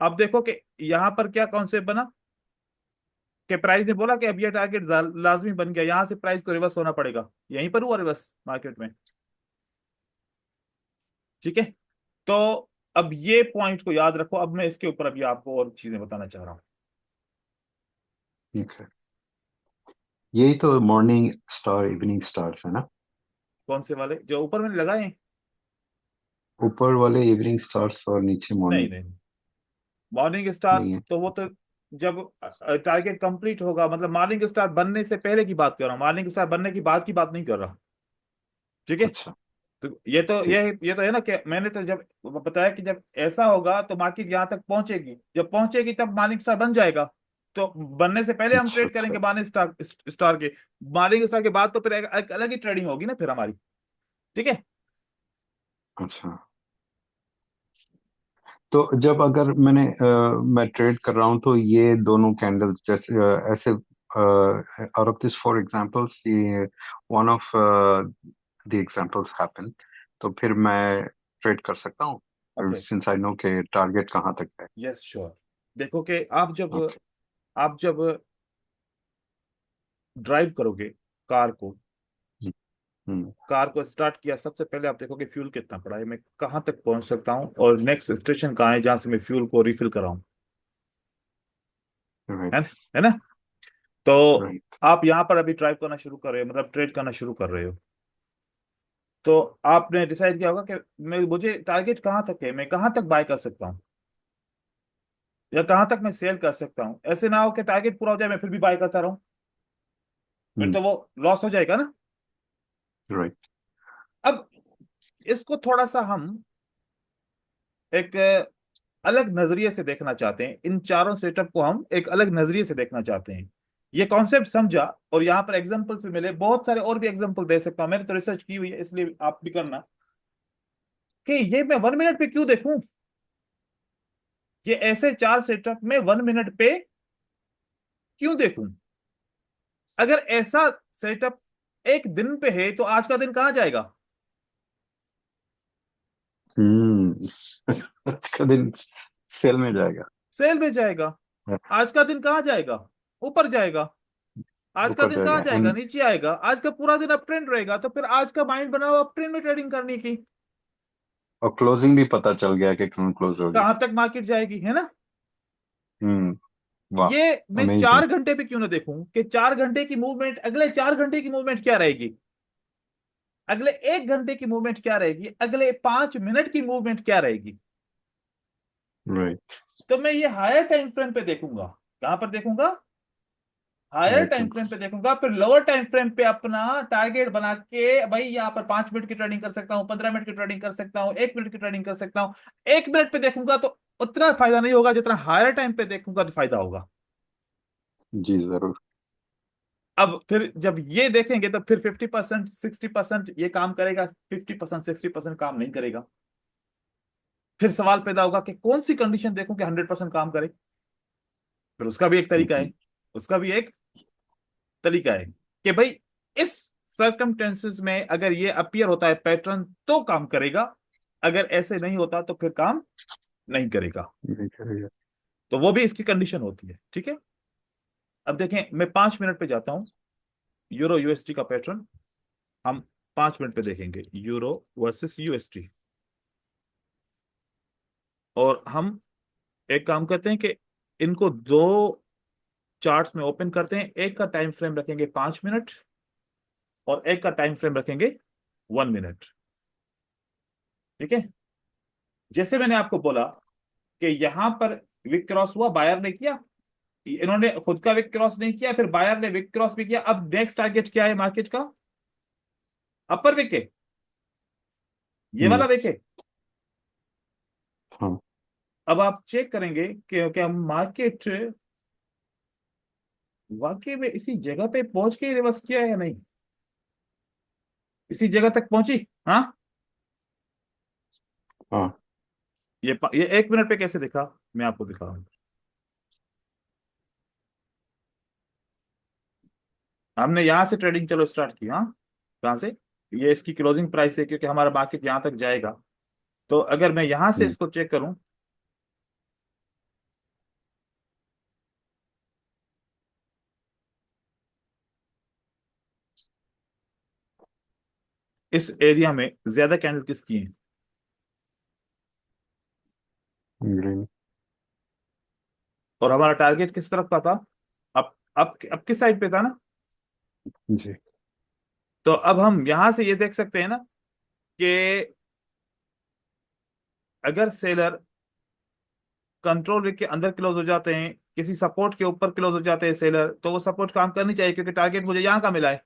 अब देखो कि यहां पर क्या कॉन्सेप्ट बना, कि प्राइस ने बोला कि अब ये टारगेट लाजमी बन गया, यहां से प्राइस को रिवर्स होना पड़ेगा, यहीं पर हुआ रिवर्स मार्केट में, ठीक है। तो अब ये पॉइंट को याद रखो, अब मैं इसके ऊपर अभी आपको और चीजें बताना चाह रहा हूं। ठीक है। यही तो मॉर्निंग स्टार इवनिंग स्टार्स है ना? कौन से वाले जो ऊपर मैंने लगाए हैं? ऊपर वाले इवनिंग स्टार्स और नीचे नहीं मॉर्निंग। नहीं, मॉर्निंग स्टार नहीं है। तो वो तो जब टारगेट कंप्लीट होगा, मतलब मॉर्निंग स्टार बनने से पहले की बात कर रहा हूँ, मॉर्निंग स्टार बनने की बाद की बात नहीं कर रहा, ठीक है। अच्छा। तो ये तो ठीक। ये तो है ना, कि मैंने तो जब बताया कि जब ऐसा होगा तो मार्केट यहाँ तक पहुंचेगी, जब पहुंचेगी तब मॉर्निंग स्टार बन जाएगा। तो बनने से पहले हम अच्छा। ट्रेड अच्छा। करेंगे मॉर्निंग स्टार के, मॉर्निंग स्टार के बाद तो फिर एक अलग ही ट्रेडिंग होगी ना फिर हमारी, ठीक है। अच्छा। तो जब अगर मैं ट्रेड कर रहा हूँ तो ये दोनों कैंडल्स जैसे ऐसे आउट ऑफ दिस 4 एग्जांपल्स, ये one of the examples happen, तो फिर मैं ट्रेड कर सकता हूँ ओके, सिंस आई नो के टारगेट कहाँ तक है। Yes sure. देखो कि ओके। आप जब ड्राइव करोगे कार को, हम्म। कार को स्टार्ट किया, सबसे पहले आप देखोगे फ्यूल कितना पड़ा है, मैं कहाँ तक पहुंच सकता हूँ, और नेक्स्ट स्टेशन कहाँ है जहां से मैं फ्यूल को रिफिल कराऊं, है राइट। है ना? तो राइट। आप यहाँ पर अभी ड्राइव करना शुरू कर रहे हो, मतलब ट्रेड करना शुरू कर रहे हो, तो आपने डिसाइड किया होगा कि मुझे टारगेट कहाँ तक है, मैं कहाँ तक बाय कर सकता हूँ, या कहाँ तक मैं सेल कर सकता हूँ। ऐसे ना हो कि टारगेट पूरा हो जाए मैं फिर भी बाय करता रहूं, फिर हम्म। तो वो लॉस हो जाएगा ना। राइट। अब इसको थोड़ा सा हम एक अलग नजरिए से देखना चाहते हैं, इन चारों सेटअप को हम एक अलग नजरिए से देखना चाहते हैं। ये कॉन्सेप्ट समझा, और यहाँ पर एग्जांपल्स भी मिले, बहुत सारे और भी एग्जांपल दे सकता हूं, मैंने तो रिसर्च की हुई है, इसलिए आप भी करना, कि ये मैं 1 मिनट पे क्यों देखूं, ये ऐसे 4 सेटअप में 1 मिनट पे क्यों देखूं? अगर ऐसा सेटअप एक दिन पे है तो आज का दिन कहाँ जाएगा? आज का दिन सेल में जाएगा। सेल में जाएगा। आज का दिन कहाँ जाएगा? ऊपर जाएगा। आज का ऊपर दिन कहाँ जाएगा जाएगा? एंड नीचे आएगा। आज का पूरा दिन अप ट्रेंड रहेगा, तो फिर आज का माइंड बना हुआ अप ट्रेंड में ट्रेडिंग करने की। और क्लोजिंग भी पता चल गया कि कौन क्लोज होगी। कहाँ तक मार्केट जाएगी, है ना? हम्म। वाह। ये मैं अमेजिंग। 4 घंटे पे क्यों ना देखूं कि 4 घंटे की मूवमेंट, अगले 4 घंटे की मूवमेंट क्या रहेगी, अगले 1 घंटे की मूवमेंट क्या रहेगी, अगले 5 मिनट की मूवमेंट क्या रहेगी। राइट। तो मैं ये हायर टाइम फ्रेम पे देखूंगा। कहां पर देखूंगा? Higher right. टाइम फ्रेम पे देखूंगा। फिर लोअर टाइम फ्रेम पे अपना टारगेट बना के, भाई यहाँ पर 5 मिनट की ट्रेडिंग कर सकता हूँ, 15 मिनट की ट्रेडिंग कर सकता हूँ, 1 मिनट की ट्रेडिंग कर सकता हूँ। 1 मिनट पे देखूंगा तो उतना फायदा नहीं होगा जितना हायर टाइम पे देखूंगा तो फायदा होगा। जी जरूर। अब फिर जब ये देखेंगे तो फिर 50% 60% ये काम करेगा, 50% 60% काम नहीं करेगा। फिर सवाल पैदा होगा कि कौन सी कंडीशन देखूं कि 100% काम करे। फिर उसका भी एक तरीका हम्म। है। उसका भी एक तरीका है कि भाई इस सर्कमस्टेंसेस में अगर ये अपीयर होता है पैटर्न तो काम करेगा, अगर ऐसे नहीं होता तो फिर काम नहीं करेगा। नहीं करेगा। तो वो भी इसकी कंडीशन होती है, ठीक है। अब देखें, मैं 5 मिनट पे जाता हूं। यूरो यूएसडी का पैटर्न हम 5 मिनट पे देखेंगे, यूरो वर्सेस यूएसडी। और हम एक काम करते हैं कि इनको दो चार्ट्स में ओपन करते हैं। एक का टाइम फ्रेम रखेंगे 5 मिनट और एक का टाइम फ्रेम रखेंगे 1 मिनट, ठीक है। जैसे मैंने आपको बोला कि यहां पर विक क्रॉस हुआ, बायर ने किया, इन्होंने खुद का विक क्रॉस नहीं किया, फिर बायर ने विक क्रॉस भी किया। अब नेक्स्ट टारगेट क्या है मार्केट का? अपर विक है, ये वाला हम्म। विक है। हाँ। अब आप चेक करेंगे कि क्या मार्केट वाकई में इसी जगह पे पहुंच के रिवर्स किया है या नहीं, इसी जगह तक पहुंची। हाँ, हाँ। ये 1 मिनट पे कैसे दिखा, मैं आपको दिखा रहा हूं। हमने यहां से ट्रेडिंग चलो स्टार्ट की, हाँ। कहां से? ये इसकी क्लोजिंग प्राइस है, क्योंकि हमारा मार्केट यहां तक जाएगा। तो अगर मैं यहां से हम्म। इसको चेक करूं, इस एरिया में ज्यादा कैंडल किसकी है? ग्रीन। और हमारा टारगेट किस तरफ का था? अब किस साइड पे था ना? जी। तो अब हम यहां से ये देख सकते हैं ना कि अगर सेलर कंट्रोल वीक के अंदर क्लोज हो जाते हैं, किसी सपोर्ट के ऊपर क्लोज हो जाते हैं सेलर, तो वो सपोर्ट काम करनी चाहिए, क्योंकि टारगेट मुझे यहां का मिला है।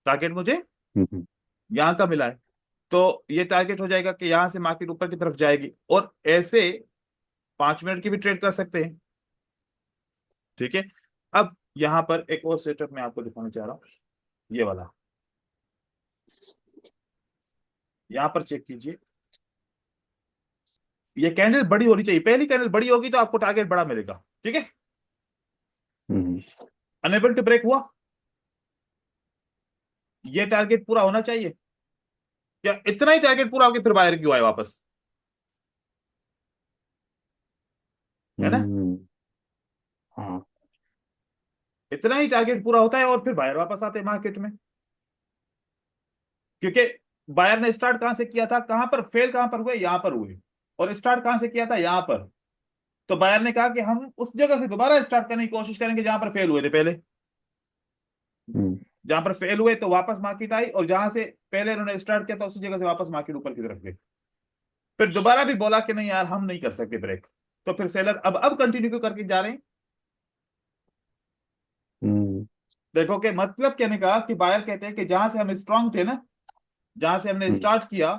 टारगेट मुझे हम्म। यहां का मिला है। तो ये टारगेट हो जाएगा कि यहां से मार्केट ऊपर की तरफ जाएगी। और ऐसे 5 मिनट की भी ट्रेड कर सकते हैं, ठीक है। अब यहां पर एक और सेटअप मैं आपको दिखाना चाह रहा हूं, ये वाला। यहां पर चेक कीजिए, ये कैंडल बड़ी होनी चाहिए। पहली कैंडल बड़ी होगी तो आपको टारगेट बड़ा मिलेगा, ठीक है। हम्म। अनेबल टू ब्रेक हुआ, ये टारगेट पूरा होना चाहिए। क्या इतना ही टारगेट पूरा होकर फिर बाहर क्यों आए वापस? है ना? हम्म। हाँ। इतना ही टारगेट पूरा होता है और फिर बाहर वापस आते हैं मार्केट में। क्योंकि बायर ने स्टार्ट कहां से किया था, कहां पर फेल, कहां पर हुए, यहां पर हुए। और स्टार्ट कहां से किया था, यहां पर। तो बायर ने कहा कि हम उस जगह से दोबारा स्टार्ट करने की कोशिश करेंगे जहां पर फेल हुए थे पहले। हम्म। जहां पर फेल हुए तो वापस मार्केट आई, और जहां से पहले उन्होंने स्टार्ट किया था उसी जगह से वापस मार्केट ऊपर की तरफ गई। फिर दोबारा भी बोला कि नहीं यार, हम नहीं कर सकते ब्रेक। तो फिर सेलर अब कंटिन्यू क्यों करके जा रहे हैं? हम्म। देखो कि मतलब कहने का कि बायर कहते हैं कि जहां से हम स्ट्रांग थे ना, जहां से हमने हम्म। स्टार्ट किया,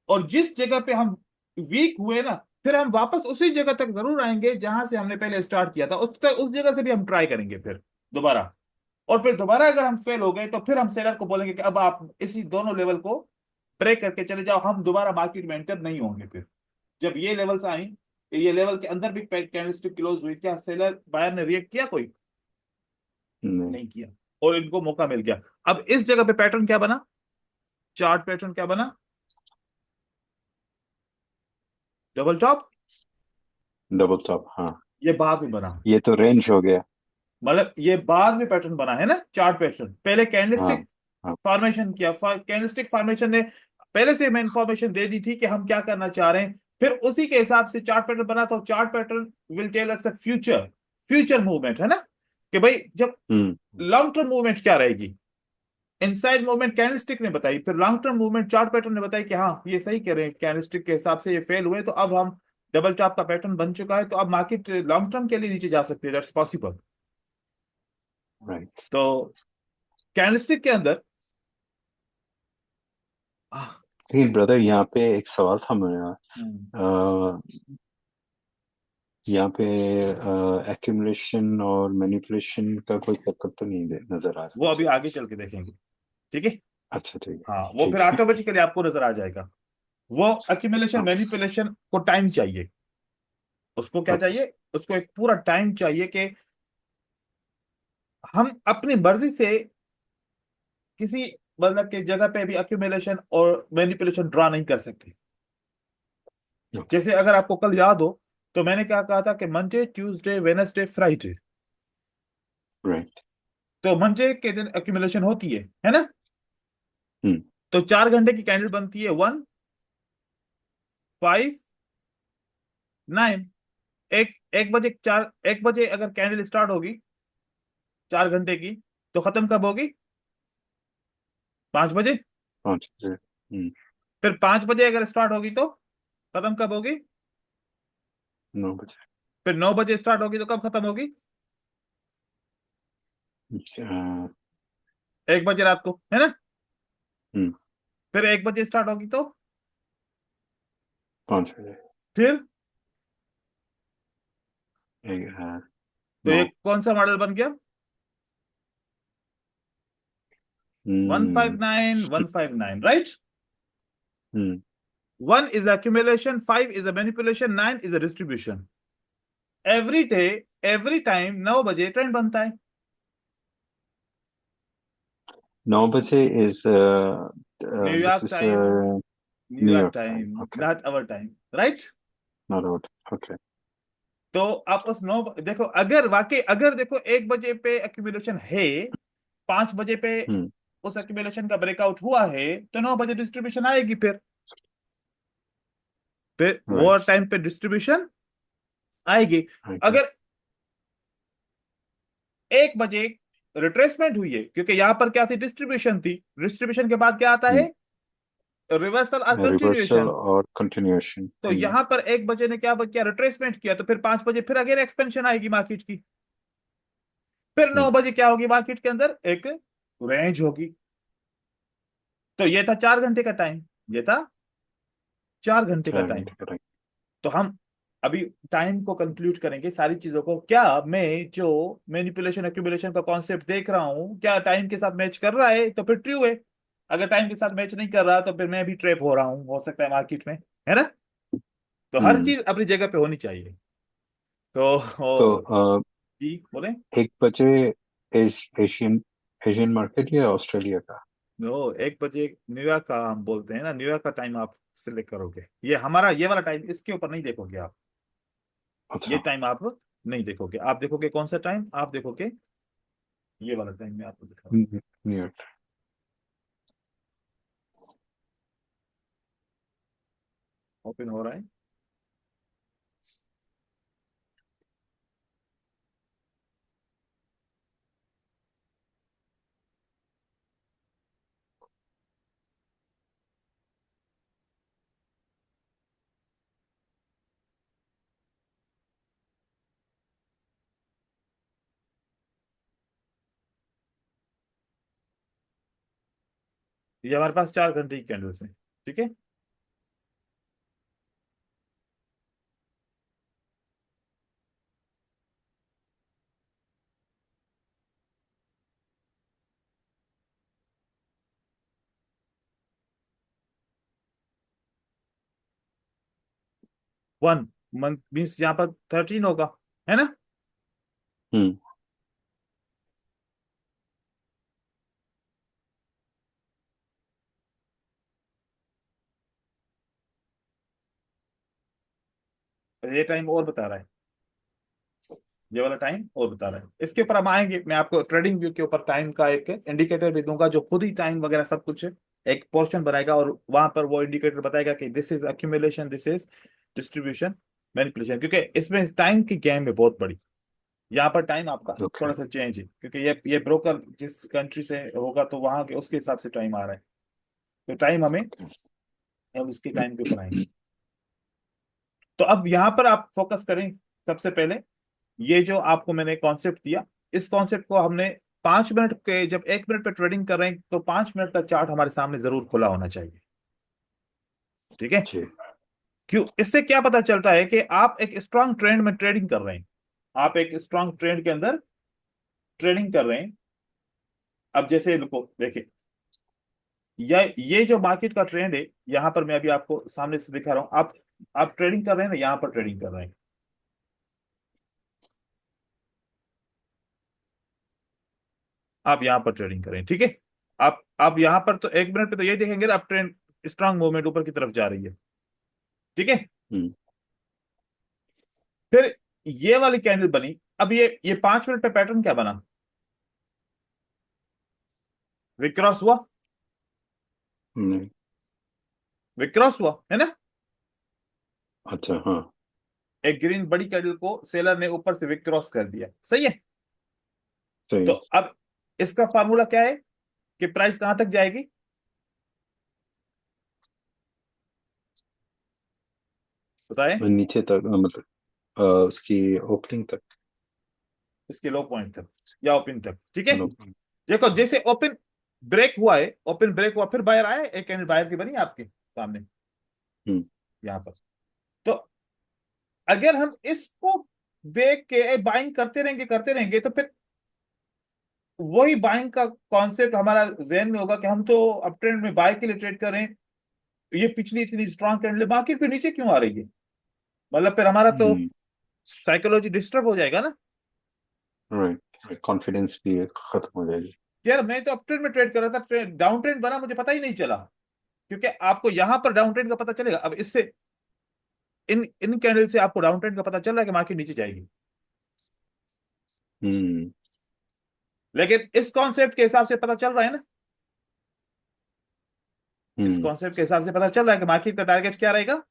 और जिस जगह पे हम वीक हुए ना, फिर हम वापस उसी जगह तक जरूर आएंगे जहां से हमने पहले स्टार्ट किया था। उस जगह से भी हम ट्राई करेंगे फिर दोबारा। और फिर दोबारा अगर हम फेल हो गए तो फिर हम सेलर को बोलेंगे कि अब आप इसी दोनों लेवल को ब्रेक करके चले जाओ, हम दोबारा मार्केट में एंटर नहीं होंगे फिर। जब ये लेवल्स आई, ये लेवल के अंदर भी कैंडलस्टिक क्लोज हुई, क्या सेलर बायर ने रिएक्ट किया? कोई नहीं। नहीं किया। और इनको मौका मिल गया। अब इस जगह पे पैटर्न क्या बना? चार्ट पैटर्न क्या बना? डबल टॉप, डबल टॉप, हाँ। ये बाद में बना, ये तो रेंज हो गया। मतलब ये बाद में पैटर्न बना है ना, चार्ट पैटर्न। पहले हाँ कैंडलस्टिक हाँ। फॉर्मेशन किया, कैंडलस्टिक फॉर्मेशन ने पहले से हमें इंफॉर्मेशन दे दी थी कि हम क्या करना चाह रहे हैं, फिर उसी के हिसाब से चार्ट पैटर्न बना। तो chart pattern will tell us a future, future movement है ना, कि भाई जब हम्म। लॉन्ग टर्म मूवमेंट क्या रहेगी, इनसाइड मूवमेंट कैंडलस्टिक ने बताई, फिर long term movement chart pattern ने बताई कि हाँ ये सही कह रहे हैं, कैंडलस्टिक के हिसाब से ये फेल हुए, तो अब हम डबल टॉप का पैटर्न बन चुका है, तो अब मार्केट लॉन्ग टर्म के लिए नीचे जा सकती है, दैट्स पॉसिबल। राइट। तो कैंडलस्टिक के अंदर लेकिन ब्रदर, यहाँ पे एक सवाल था मेरा। हम्म, यहाँ पे एक्यूमुलेशन और मैनिपुलेशन का कोई चक्कर तो नहीं नजर आ वो रहा। अभी आगे चल के देखेंगे, ठीक है। अच्छा, ठीक है। हाँ वो फिर ठीक है। ऑटोमेटिकली आपको नजर आ जाएगा। वो अक्यूमुलेशन ओके। मैनिपुलेशन को टाइम चाहिए, उसको क्या ओके। चाहिए, उसको एक पूरा टाइम चाहिए कि हम अपनी मर्जी से किसी मतलब की जगह पे भी अक्यूमुलेशन और मैनिपुलेशन ड्रा नहीं कर सकते। ओके। जैसे अगर आपको कल याद हो, तो मैंने क्या कहा था कि Monday Tuesday Wednesday Friday, right. तो मंडे के दिन अक्यूमुलेशन होती है ना। हम्म। तो 4 घंटे की कैंडल बनती है, 1, 5, 9। एक एक बजे, 1 बजे अगर कैंडल स्टार्ट होगी 4 घंटे की, तो खत्म कब होगी, 5 बजे। 5 बजे। फिर 5 बजे अगर स्टार्ट होगी तो खत्म कब होगी, 9 बजे। फिर 9 बजे स्टार्ट होगी तो कब खत्म होगी, 1 बजे रात को, है ना। हम्म। फिर 1 बजे स्टार्ट होगी तो 5 बजे। फिर, तो 9। ये कौन सा मॉडल बन गया, 159 159, right. Hmm. 1 is accumulation, 5 is a manipulation, 9 is a distribution। Every day, every time 9 बजे ट्रेंड बनता है। 9 बजे is this New York is time, New York New York time. Time, okay. Not our time, right. Not out. Okay. तो आप उस 9 देखो, अगर वाकई अगर देखो 1 बजे पे एक्यूमुलेशन है, 5 बजे पे हम्म। उस एक्यूमुलेशन का ब्रेकआउट हुआ है, तो 9 बजे डिस्ट्रीब्यूशन आएगी। फिर वो राइट। टाइम पे डिस्ट्रीब्यूशन आएगी। ओके। अगर 1 बजे रिट्रेसमेंट हुई है, क्योंकि यहां पर क्या थी, डिस्ट्रीब्यूशन थी, डिस्ट्रीब्यूशन के बाद क्या आता है, रिवर्सल और रिवर्सल कंटिन्यूएशन। और कंटिन्यूएशन। तो यहां पर 1 बजे ने क्या किया, रिट्रेसमेंट किया, तो फिर 5 बजे फिर अगेन एक्सपेंशन आएगी मार्केट की। फिर नौ हम्म। बजे क्या होगी, मार्केट के अंदर एक रेंज होगी। तो ये था 4 घंटे का टाइम, ये था 4 घंटे का 4 घंटे टाइम। का टाइम। तो हम अभी टाइम को कंक्लूड करेंगे, सारी चीजों को, क्या मैं जो मैनिपुलेशन एक्यूमुलेशन का कॉन्सेप्ट देख रहा हूं, क्या टाइम के साथ मैच कर रहा है, तो फिर ट्रू है। अगर टाइम के साथ मैच नहीं कर रहा, तो फिर मैं भी ट्रैप हो रहा हूँ, हो सकता है मार्केट में, है ना। तो हर हम्म। चीज अपनी जगह पे होनी चाहिए। तो तो जी बोले। 1 बजे एशियन एशियन मार्केट या ऑस्ट्रेलिया का? 1 बजे न्यूयॉर्क का हम बोलते हैं ना, न्यूयॉर्क का टाइम आप सिलेक्ट करोगे, ये हमारा ये वाला टाइम, इसके ऊपर नहीं देखोगे आप। ये अच्छा। टाइम आप नहीं देखोगे, आप देखोगे कौन सा टाइम, आप देखोगे ये वाला टाइम मैं आपको दिखा रहा हूँ। न्यूयॉर्क। ओपन हो रहा है। ये हमारे पास 4 घंटे की कैंडल्स है, ठीक है। वन मंथ मीन्स यहाँ पर 13 होगा, है ना। हम्म। ये टाइम और बता रहा है, ये वाला टाइम और बता रहा है। इसके ऊपर हम आएंगे, मैं आपको ट्रेडिंग व्यू के ऊपर टाइम का एक इंडिकेटर भी दूंगा जो खुद ही टाइम वगैरह सब कुछ एक पोर्शन बनाएगा, और वहां पर वो इंडिकेटर बताएगा कि this is accumulation, this is distribution, manipulation. क्योंकि इसमें टाइम की गेम है बहुत बड़ी। यहाँ पर टाइम आपका ओके। थोड़ा सा चेंज है, क्योंकि ये ब्रोकर जिस कंट्री से होगा तो वहां के उसके हिसाब से टाइम आ रहा है। तो टाइम हमें, हम इसके टाइम के ऊपर आएंगे। तो अब यहाँ पर आप फोकस करें सबसे पहले, ये जो आपको मैंने कॉन्सेप्ट दिया, इस कॉन्सेप्ट को हमने 5 मिनट के, जब 1 मिनट पे ट्रेडिंग कर रहे हैं तो 5 मिनट का चार्ट हमारे सामने जरूर खुला होना चाहिए। ठीक है? जी। क्यों? इससे क्या पता चलता है कि आप एक स्ट्रांग ट्रेंड में ट्रेडिंग कर रहे हैं, आप एक स्ट्रांग ट्रेंड के अंदर ट्रेडिंग कर रहे हैं। अब जैसे रुको देखिए, ये जो मार्केट का ट्रेंड है, यहां पर मैं अभी आपको सामने से दिखा रहा हूं। आप ट्रेडिंग कर रहे हैं ना, यहां पर ट्रेडिंग कर रहे हैं। आप यहां पर ट्रेडिंग करें, ठीक है? आप यहां पर तो 1 मिनट पे तो ये देखेंगे ना, आप ट्रेंड स्ट्रांग मूवमेंट ऊपर की तरफ जा रही है। ठीक है? हम्म। फिर ये वाली कैंडल बनी। अब ये 5 मिनट पे पैटर्न क्या बना? विक्रॉस हुआ, नहीं। विक्रॉस हुआ है ना? अच्छा, हाँ। एक ग्रीन बड़ी कैंडल को सेलर ने ऊपर से विक्रॉस कर दिया, सही है? सही तो है। अब इसका फार्मूला क्या है कि प्राइस कहां तक जाएगी? बताएं। नीचे तक, मतलब उसकी ओपनिंग तक। इसके लो पॉइंट तक या ओपन तक, ठीक है? लोग। देखो जैसे ओपन ब्रेक हुआ है, ओपन ब्रेक हुआ, फिर बायर आए, एक कैंडल बायर की बनी आपके सामने हम्म। यहां पर। तो अगर हम इसको देख के बाइंग करते रहेंगे तो फिर वही बाइंग का कॉन्सेप्ट हमारा जहन में होगा कि हम तो अप ट्रेंड में बाय के लिए ट्रेड कर रहे हैं। ये पिछली इतनी स्ट्रांग कैंडल मार्केट पे नीचे क्यों आ रही है? मतलब फिर हमारा तो हम्म। साइकोलॉजी डिस्टर्ब हो जाएगा ना। राइट, कॉन्फिडेंस भी खत्म हो जाएगी। यार मैं तो अप ट्रेंड में ट्रेड कर रहा था, ट्रेड डाउन ट्रेंड बना, मुझे पता ही नहीं चला। क्योंकि आपको यहां पर डाउन ट्रेंड का पता चलेगा। अब इससे इन इन कैंडल से आपको डाउन ट्रेंड का पता चल रहा है कि मार्केट नीचे जाएगी। हम्म। लेकिन इस कॉन्सेप्ट के हिसाब से पता चल रहा है ना, इस हम्म। कॉन्सेप्ट के हिसाब से पता चल रहा है कि मार्केट का टारगेट क्या रहेगा,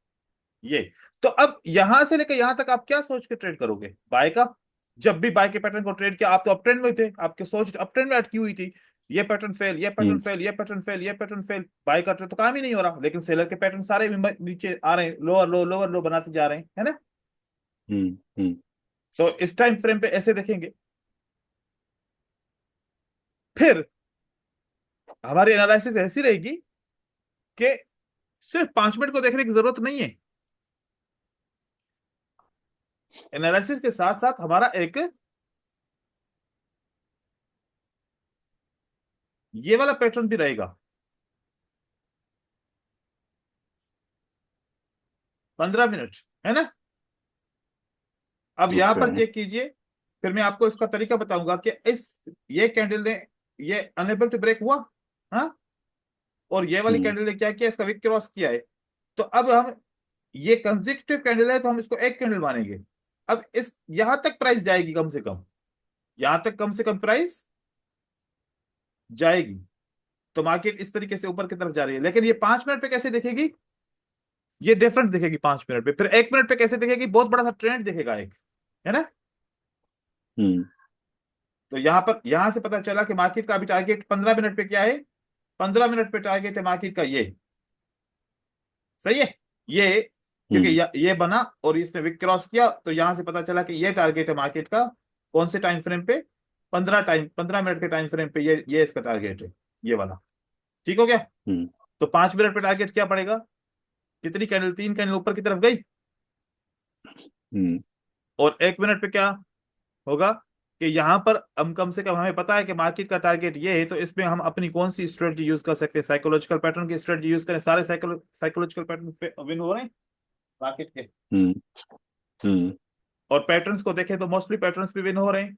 ये। तो अब यहां से लेकर यहां तक आप क्या सोच के ट्रेड करोगे? बाय का। जब भी बाय के पैटर्न को ट्रेड किया, आप तो अप ट्रेंड में थे, आपकी सोच अप ट्रेंड में अटकी हुई थी। ये पैटर्न फेल, ये पैटर्न हम्म। फेल, ये पैटर्न फेल, ये पैटर्न फेल, बाय का ट्रेड तो काम ही नहीं हो रहा। लेकिन सेलर के पैटर्न सारे भी नीचे आ रहे हैं, लोअर लो लोअर लो बनाते जा रहे हैं, है ना? हम्म। हम्म। तो इस टाइम फ्रेम पे ऐसे देखेंगे, फिर हमारी एनालिसिस ऐसी रहेगी कि सिर्फ 5 मिनट को देखने की जरूरत नहीं है। एनालिसिस के साथ साथ हमारा एक ये वाला पैटर्न भी रहेगा, 15 मिनट, है ना? अब यहां ओके। पर चेक कीजिए। फिर मैं आपको इसका तरीका बताऊंगा कि इस ये कैंडल ने, ये अनेबल टू ब्रेक हुआ, हाँ, और ये वाली हम्म। कैंडल ने क्या किया, इसका विक क्रॉस किया है। तो अब हम, ये कंसेक्यूटिव कैंडल है तो हम इसको एक कैंडल मानेंगे। अब इस यहां तक प्राइस जाएगी, कम से कम यहां तक कम से कम प्राइस जाएगी। तो मार्केट इस तरीके से ऊपर की तरफ जा रही है। लेकिन ये 5 मिनट पे कैसे दिखेगी? ये डिफरेंट दिखेगी 5 मिनट पे। फिर 1 मिनट पे कैसे दिखेगी? बहुत बड़ा सा ट्रेंड दिखेगा एक, है ना? हम्म। तो यहां पर, यहां से पता चला कि मार्केट का अभी टारगेट 15 मिनट पे क्या है? 15 मिनट पे टारगेट है मार्केट का ये, सही है? ये, क्योंकि हम्म। ये बना और इसने विक क्रॉस किया, तो यहां से पता चला कि ये टारगेट है मार्केट का। कौन से टाइम फ्रेम पे? 15 मिनट के टाइम फ्रेम पे ये इसका टारगेट है, ये वाला। ठीक हो गया? हम्म। तो 5 मिनट पे टारगेट क्या पड़ेगा? कितनी कैंडल? 3 कैंडल ऊपर की तरफ गई। हम्म। और 1 मिनट पे क्या होगा कि यहां पर हम, कम से कम हमें पता है कि मार्केट का टारगेट ये है, तो इसमें हम अपनी कौन सी स्ट्रेटजी यूज कर सकते हैं? साइकोलॉजिकल पैटर्न की स्ट्रेटजी यूज करें। सारे साइकोलॉजिकल पैटर्न पे विन हो रहे हैं मार्केट के। हम्म। हम्म। और पैटर्न्स को देखें तो मोस्टली पैटर्न्स भी विन हो रहे हैं,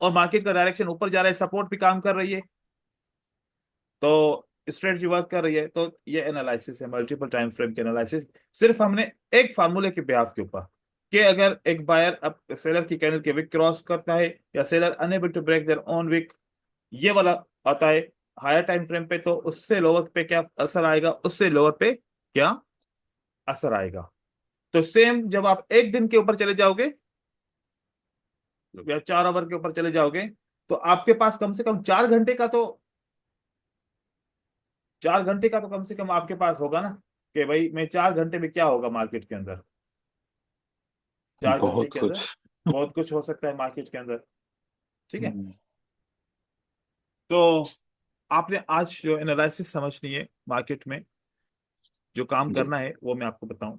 और मार्केट का डायरेक्शन ऊपर जा रहा है, सपोर्ट भी काम कर रही है। तो स्ट्रेटजी वर्क कर रही है, तो ये एनालिसिस है, मल्टीपल टाइम फ्रेम के एनालिसिस। सिर्फ हमने एक फार्मूले के ब्याज के ऊपर, कि अगर एक बायर अब सेलर की कैंडल के विक क्रॉस करता है, या seller unable to break their own wick, ये वाला आता है हायर टाइम फ्रेम पे, तो उससे लोअर पे क्या असर आएगा, उससे लोअर पे क्या असर आएगा। तो सेम जब आप एक दिन के ऊपर चले जाओगे या 4 आवर के ऊपर चले जाओगे, तो आपके पास कम से कम 4 घंटे का तो, 4 घंटे का तो कम से कम आपके पास होगा ना, कि भाई मैं 4 घंटे में क्या होगा मार्केट के अंदर। 4 घंटे बहुत के अंदर कुछ। बहुत कुछ हो सकता है मार्केट के अंदर। ठीक है। हम्म, तो आपने आज जो एनालिसिस समझनी है मार्केट में, जो काम जी। करना है वो मैं आपको बताऊं।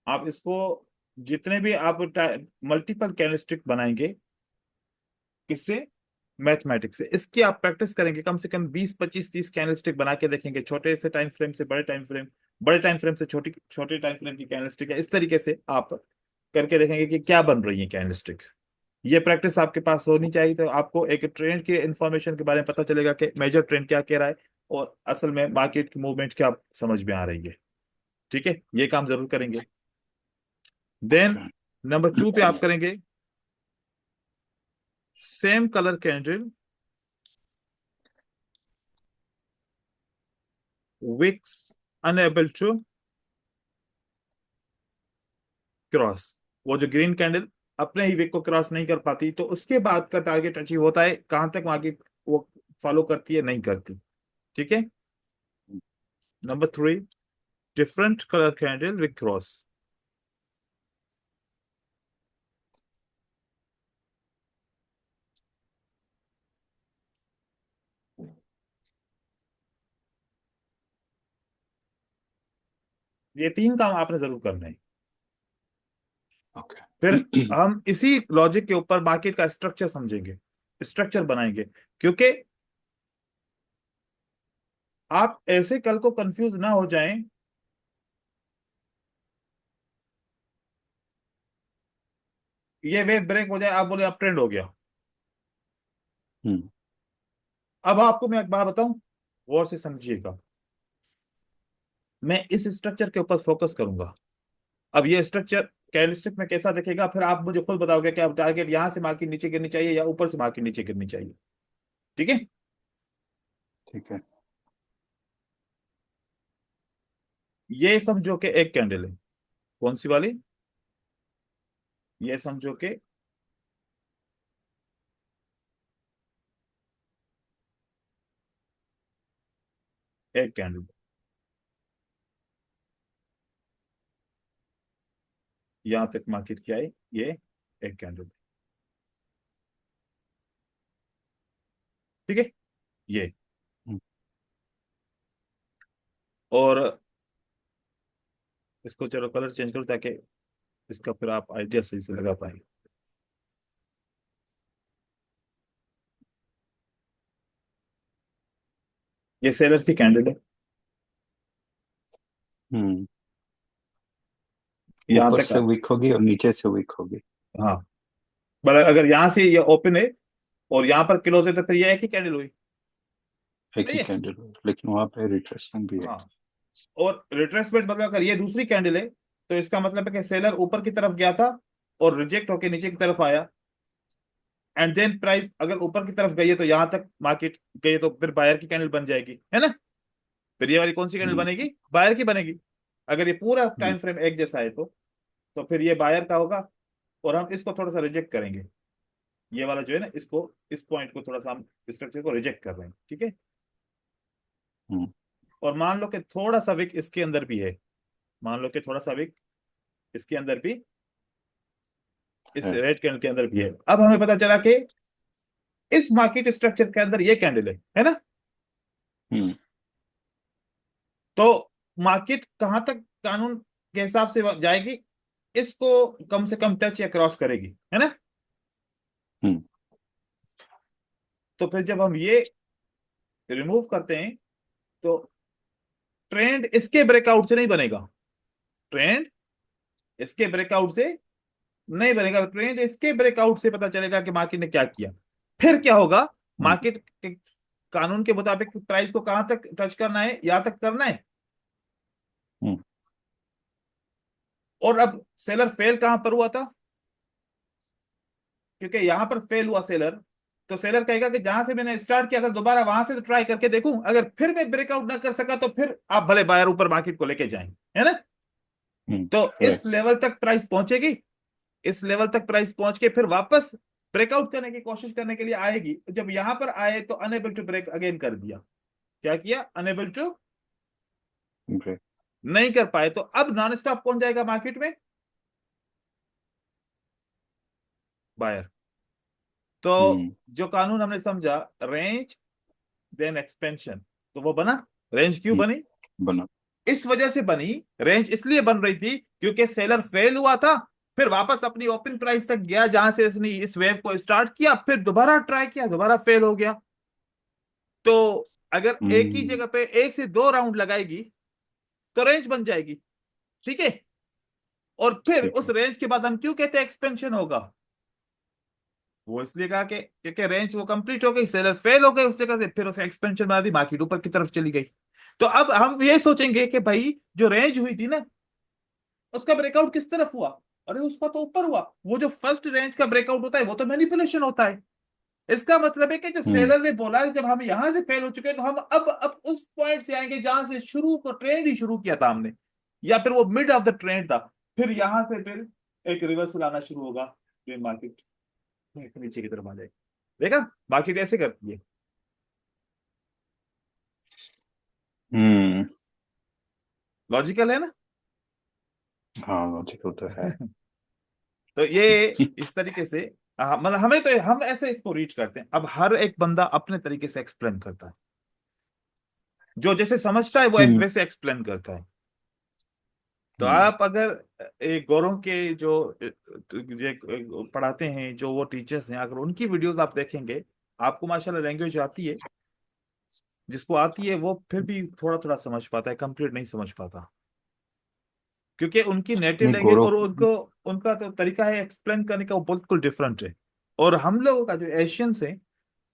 आप इसको, जितने भी आप मल्टीपल कैंडलस्टिक बनाएंगे, किससे, मैथमेटिक्स से, इसकी आप प्रैक्टिस करेंगे, कम से कम 20 25 30 कैंडलस्टिक बना के देखेंगे, छोटे से टाइम फ्रेम से बड़े टाइम फ्रेम, बड़े टाइम फ्रेम से छोटी छोटे टाइम फ्रेम की कैंडलस्टिक है, इस तरीके से आप करके देखेंगे कि क्या बन रही है कैंडलस्टिक। ये प्रैक्टिस आपके पास होनी चाहिए, तो आपको एक ट्रेंड के इंफॉर्मेशन के बारे में पता चलेगा कि मेजर ट्रेंड क्या कह रहा है, और असल में मार्केट की मूवमेंट क्या समझ में आ रही है। ठीक है, ये काम जरूर करेंगे। Then okay. नंबर 2 पे आप करेंगे same colour candle wicks unable to cross. वो जो ग्रीन कैंडल अपने ही विक को क्रॉस नहीं कर पाती, तो उसके बाद का टारगेट अचीव होता है, कहां तक मार्केट वो फॉलो करती है, नहीं करती। ठीक है। Number 3, different colour candle with cross. ये 3 काम आपने जरूर करना है। ओके। फिर हम इसी लॉजिक के ऊपर मार्केट का स्ट्रक्चर समझेंगे, स्ट्रक्चर बनाएंगे, क्योंकि आप ऐसे कल को कंफ्यूज ना हो जाएं, ये वेव ब्रेक हो जाए, आप बोले अब ट्रेंड हो गया। हम्म। अब आपको मैं एक बात बताऊं, गौर से समझिएगा। मैं इस स्ट्रक्चर के ऊपर फोकस करूंगा। अब ये स्ट्रक्चर कैंडलस्टिक में कैसा दिखेगा, फिर आप मुझे खुद बताओगे कि अब टारगेट यहां से मार्केट नीचे गिरनी चाहिए या ऊपर से मार्केट नीचे गिरनी चाहिए। ठीक है। ठीक है। ये समझो कि एक कैंडल है, कौन सी वाली, ये समझो कि एक कैंडल, यहां तक मार्केट क्या है, ये एक कैंडल। ठीक है, ये। हम्म, और इसको चलो कलर चेंज करो, ताकि इसका फिर आप आइडिया सही से लगा पाए। ये सेलर की कैंडल है, हम्म। यहां ऊपर तक। से वीक होगी और नीचे से वीक होगी। हाँ, मतलब अगर यहां से ये ओपन है और यहाँ पर क्लोज है, तो फिर ये एक ही कैंडल हुई। एक सही ही है। कैंडल, लेकिन वहां पे रिट्रेसमेंट भी है। हाँ, और रिट्रेसमेंट मतलब अगर ये दूसरी कैंडल है, तो इसका मतलब है कि सेलर ऊपर की तरफ गया था और रिजेक्ट होके नीचे की तरफ आया, एंड देन प्राइस अगर ऊपर की तरफ गई है, तो यहां तक मार्केट गई है, तो फिर बायर की कैंडल बन जाएगी, है ना। फिर ये वाली कौन सी कैंडल हम्म, बनेगी, बायर की बनेगी। अगर ये पूरा हम्म, टाइम फ्रेम एक जैसा है, तो फिर ये बायर का होगा। और हम इसको थोड़ा सा रिजेक्ट करेंगे, ये वाला जो है ना, इसको, इस पॉइंट को थोड़ा सा हम स्ट्रक्चर को रिजेक्ट कर रहे हैं। ठीक है। हम्म, और मान लो कि थोड़ा सा विक इसके अंदर भी है, मान लो कि थोड़ा सा विक इसके अंदर भी, इस है। रेड कैंडल के अंदर भी है। अब हमें पता चला कि इस मार्केट स्ट्रक्चर के अंदर ये कैंडल है ना। हम्म, तो मार्केट कहां तक कानून के हिसाब से जाएगी, इसको कम से कम टच या क्रॉस करेगी, है ना। हम्म तो फिर जब हम ये रिमूव करते हैं तो ट्रेंड इसके ब्रेकआउट से नहीं बनेगा, ट्रेंड इसके ब्रेकआउट से नहीं बनेगा, ट्रेंड इसके ब्रेकआउट से पता चलेगा कि मार्केट ने क्या किया। फिर क्या होगा, हम्म मार्केट के कानून के मुताबिक प्राइस को कहां तक टच करना है, यहां तक करना है। हम्म और अब सेलर फेल कहां पर हुआ था, क्योंकि यहां पर फेल हुआ सेलर, तो सेलर कहेगा कि जहां से मैंने स्टार्ट किया था दोबारा वहां से तो ट्राई करके देखूं, अगर फिर मैं ब्रेकआउट ना कर सका तो फिर आप भले बायर ऊपर मार्केट को लेके जाएं, है ना। तो इस करेक्ट। लेवल तक प्राइस पहुंचेगी, इस लेवल तक प्राइस पहुंच के फिर वापस ब्रेकआउट करने की कोशिश करने के लिए आएगी। जब यहां पर आए तो अनेबल टू ब्रेक अगेन कर दिया, क्या किया, अनेबल टू, ग्रेट। नहीं कर पाए, तो अब नॉन स्टॉप कौन जाएगा मार्केट में, बायर। तो हम्म जो कानून हमने समझा, रेंज देन एक्सपेंशन, तो वो बना। रेंज क्यों हम्म, बनी, बना। इस वजह से बनी। रेंज इसलिए बन रही थी क्योंकि सेलर फेल हुआ था, फिर वापस अपनी ओपन प्राइस तक गया जहां से उसने इस वेव को स्टार्ट किया, फिर दोबारा ट्राई किया, दोबारा फेल हो गया। तो अगर एक ही हम्म जगह पे एक से दो राउंड लगाएगी तो रेंज बन जाएगी, ठीक है। और फिर ठीक उस है। रेंज के बाद हम क्यों कहते हैं एक्सपेंशन होगा, वो इसलिए कहा कि क्योंकि रेंज वो कंप्लीट हो गई, सेलर फेल हो गए उस जगह से, फिर उसे एक्सपेंशन बना दी, मार्केट ऊपर की तरफ चली गई। तो अब हम ये सोचेंगे कि भाई जो रेंज हुई थी ना, उसका ब्रेकआउट किस तरफ हुआ, अरे उसका तो ऊपर हुआ। वो जो फर्स्ट रेंज का ब्रेकआउट होता है वो तो मैनिपुलेशन होता है। इसका मतलब है कि जो हम्म सेलर ने बोला है, जब हम यहां से फेल हो चुके हैं तो हम अब उस पॉइंट से आएंगे जहां से शुरू को ट्रेंड ही शुरू किया था हमने, या फिर वो मिड ऑफ द ट्रेंड था। फिर यहां से फिर एक रिवर्सल आना शुरू होगा, फिर मार्केट नीचे की तरफ आ जाएगी। देखा, मार्केट ऐसे करती है। हम्म। लॉजिकल है ना। हाँ, लॉजिकल तो है। तो ये इस तरीके से मतलब हमें तो हम ऐसे इसको रीच करते हैं। अब हर एक बंदा अपने तरीके से एक्सप्लेन करता है, जो जैसे समझता है वो हम्म वैसे एक्सप्लेन करता है। तो हम्म आप अगर एक गौरव के जो ये पढ़ाते हैं, जो वो टीचर्स हैं, अगर उनकी वीडियोस आप देखेंगे, आपको माशाल्लाह लैंग्वेज आती है। जिसको आती है वो फिर भी थोड़ा थोड़ा समझ पाता है, कंप्लीट नहीं समझ पाता, क्योंकि उनकी नेटिव नहीं, लैंग्वेज गौरव। और उनको उनका तो तरीका है एक्सप्लेन करने का वो बिल्कुल डिफरेंट है। और हम लोगों का जो एशियंस हैं,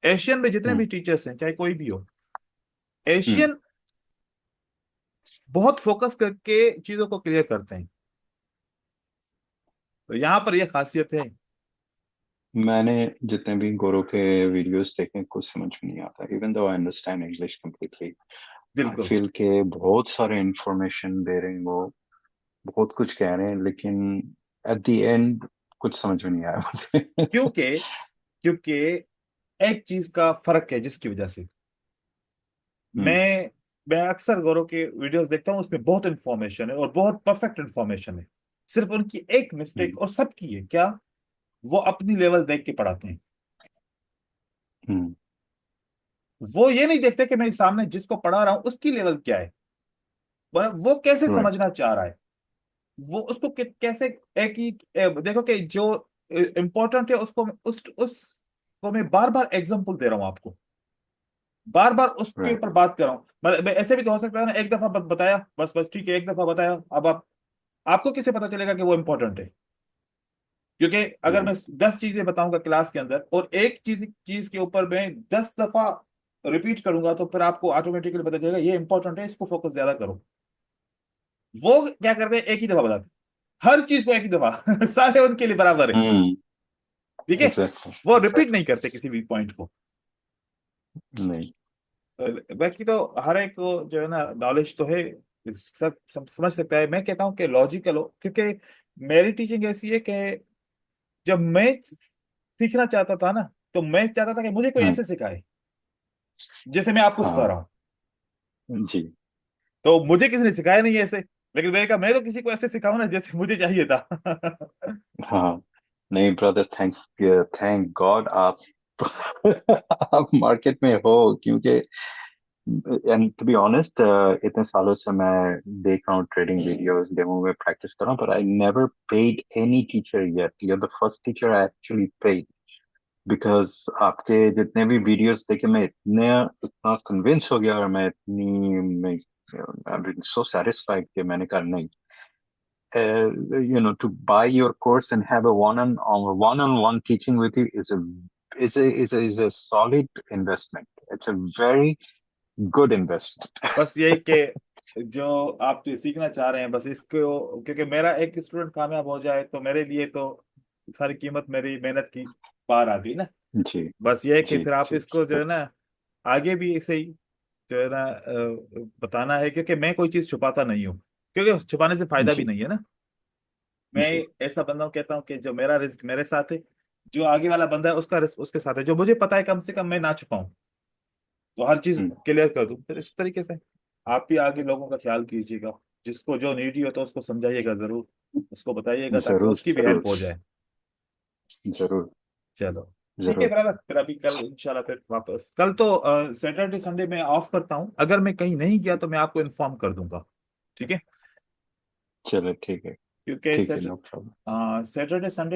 एशियन में जितने हम्म भी टीचर्स हैं चाहे कोई भी हो, हम्म एशियन बहुत फोकस करके चीजों को क्लियर करते हैं। तो यहाँ पर यह खासियत है। मैंने जितने भी गौरव के वीडियोस देखे, कुछ समझ में नहीं आता, even though I understand English completely. I बिल्कुल, फील के बहुत सारे इंफॉर्मेशन दे रहे हैं वो, बहुत कुछ कह रहे हैं, लेकिन एट द एंड कुछ समझ में नहीं आया मुझे। क्योंकि क्योंकि एक चीज का फर्क है जिसकी वजह से हम्म मैं अक्सर गौरव के वीडियोस देखता हूँ, उसमें बहुत इंफॉर्मेशन है और बहुत परफेक्ट इंफॉर्मेशन है। सिर्फ उनकी एक हम्म मिस्टेक, और सबकी है क्या, वो अपनी लेवल देख के पढ़ाते हैं। हम्म वो ये नहीं देखते कि मैं सामने जिसको पढ़ा रहा हूं उसकी लेवल क्या है, वो कैसे राइट। समझना चाह रहा है, वो उसको कैसे। एक ही देखो कि जो इंपॉर्टेंट है उसको उसको मैं बार बार एग्जांपल दे रहा हूं आपको, बार बार उसके राइट। ऊपर बात कर रहा हूं। मतलब ऐसे भी तो हो सकता है ना, एक दफा बस बताया, बस बस ठीक है, एक दफा बताया, अब आप आपको किसे पता चलेगा कि वो इंपॉर्टेंट है। क्योंकि अगर मैं राइट। 10 चीजें बताऊंगा क्लास के अंदर और एक चीज चीज के ऊपर मैं 10 दफा रिपीट करूंगा, तो फिर आपको ऑटोमेटिकली पता चलेगा ये इंपॉर्टेंट है, इसको फोकस ज्यादा करो। वो क्या करते हैं, एक ही दफा बताते हैं, हर चीज को एक ही दफा सारे उनके लिए बराबर है, हम्म। ठीक है। एग्जैक्टली। वो रिपीट एग्जैक्टली। नहीं करते किसी भी पॉइंट को। नहीं। बाकी तो हर एक को जो है ना नॉलेज तो है, सब समझ सकता है। मैं कहता हूँ कि लॉजिकल हो, क्योंकि मेरी टीचिंग ऐसी है कि जब मैं सीखना चाहता था ना, तो मैं चाहता था कि मुझे कोई हम्म। ऐसे सिखाए जैसे मैं आपको सिखा हाँ रहा हूँ। जी। तो मुझे किसी ने सिखाया नहीं ऐसे, लेकिन मैंने कहा मैं तो किसी को ऐसे सिखाऊं ना जैसे मुझे चाहिए था। हाँ। नहीं ब्रदर, थैंक थैंक गॉड आप आप मार्केट में हो, क्योंकि एंड टू बी ऑनेस्ट, इतने सालों से मैं देख रहा हूँ ट्रेडिंग वीडियोस, डेमो में प्रैक्टिस कर रहा हूँ, पर I never paid any teacher yet. You are the first teacher I actually paid, because आपके जितने भी वीडियोस देखे मैं इतना कन्विंस हो गया, और मैं आई बीन सो सेटिस्फाइड कि मैंने कहा नहीं, to buy your course and have a one-on-one teaching with you is a solid investment. It's a very good investment. बस यही कि जो आप जो सीखना चाह रहे हैं बस इसको, क्योंकि मेरा एक स्टूडेंट कामयाब हो जाए तो मेरे लिए तो सारी कीमत मेरी मेहनत की पार आ गई ना। जी बस ये है कि जी फिर आप जी इसको जो है ना आगे भी ऐसे ही जो है ना बताना है, क्योंकि मैं कोई चीज छुपाता नहीं हूँ, क्योंकि छुपाने से फायदा भी जी नहीं है ना। मैं जी ऐसा बंदा हूँ, कहता हूँ कि जो मेरा रिस्क मेरे साथ है, जो आगे वाला बंदा है उसका रिस्क उसके साथ है, जो मुझे पता है कम से कम मैं ना छुपाऊं, तो हर चीज हम्म, क्लियर कर दूं। फिर इस तरीके से आप भी आगे लोगों का ख्याल कीजिएगा, जिसको जो नीडी हो तो उसको समझाइएगा जरूर, उसको बताइएगा ताकि जरूर उसकी भी हेल्प जरूर हो जाए। जरूर चलो ठीक है जरूर। ब्रदर, फिर अभी कल इंशाल्लाह फिर वापस, कल तो सैटरडे संडे में ऑफ करता हूँ, अगर मैं कहीं नहीं गया तो मैं आपको इन्फॉर्म कर दूंगा, ठीक है? चलो ठीक है। क्योंकि ठीक है, नो प्रॉब्लम। Saturday Sunday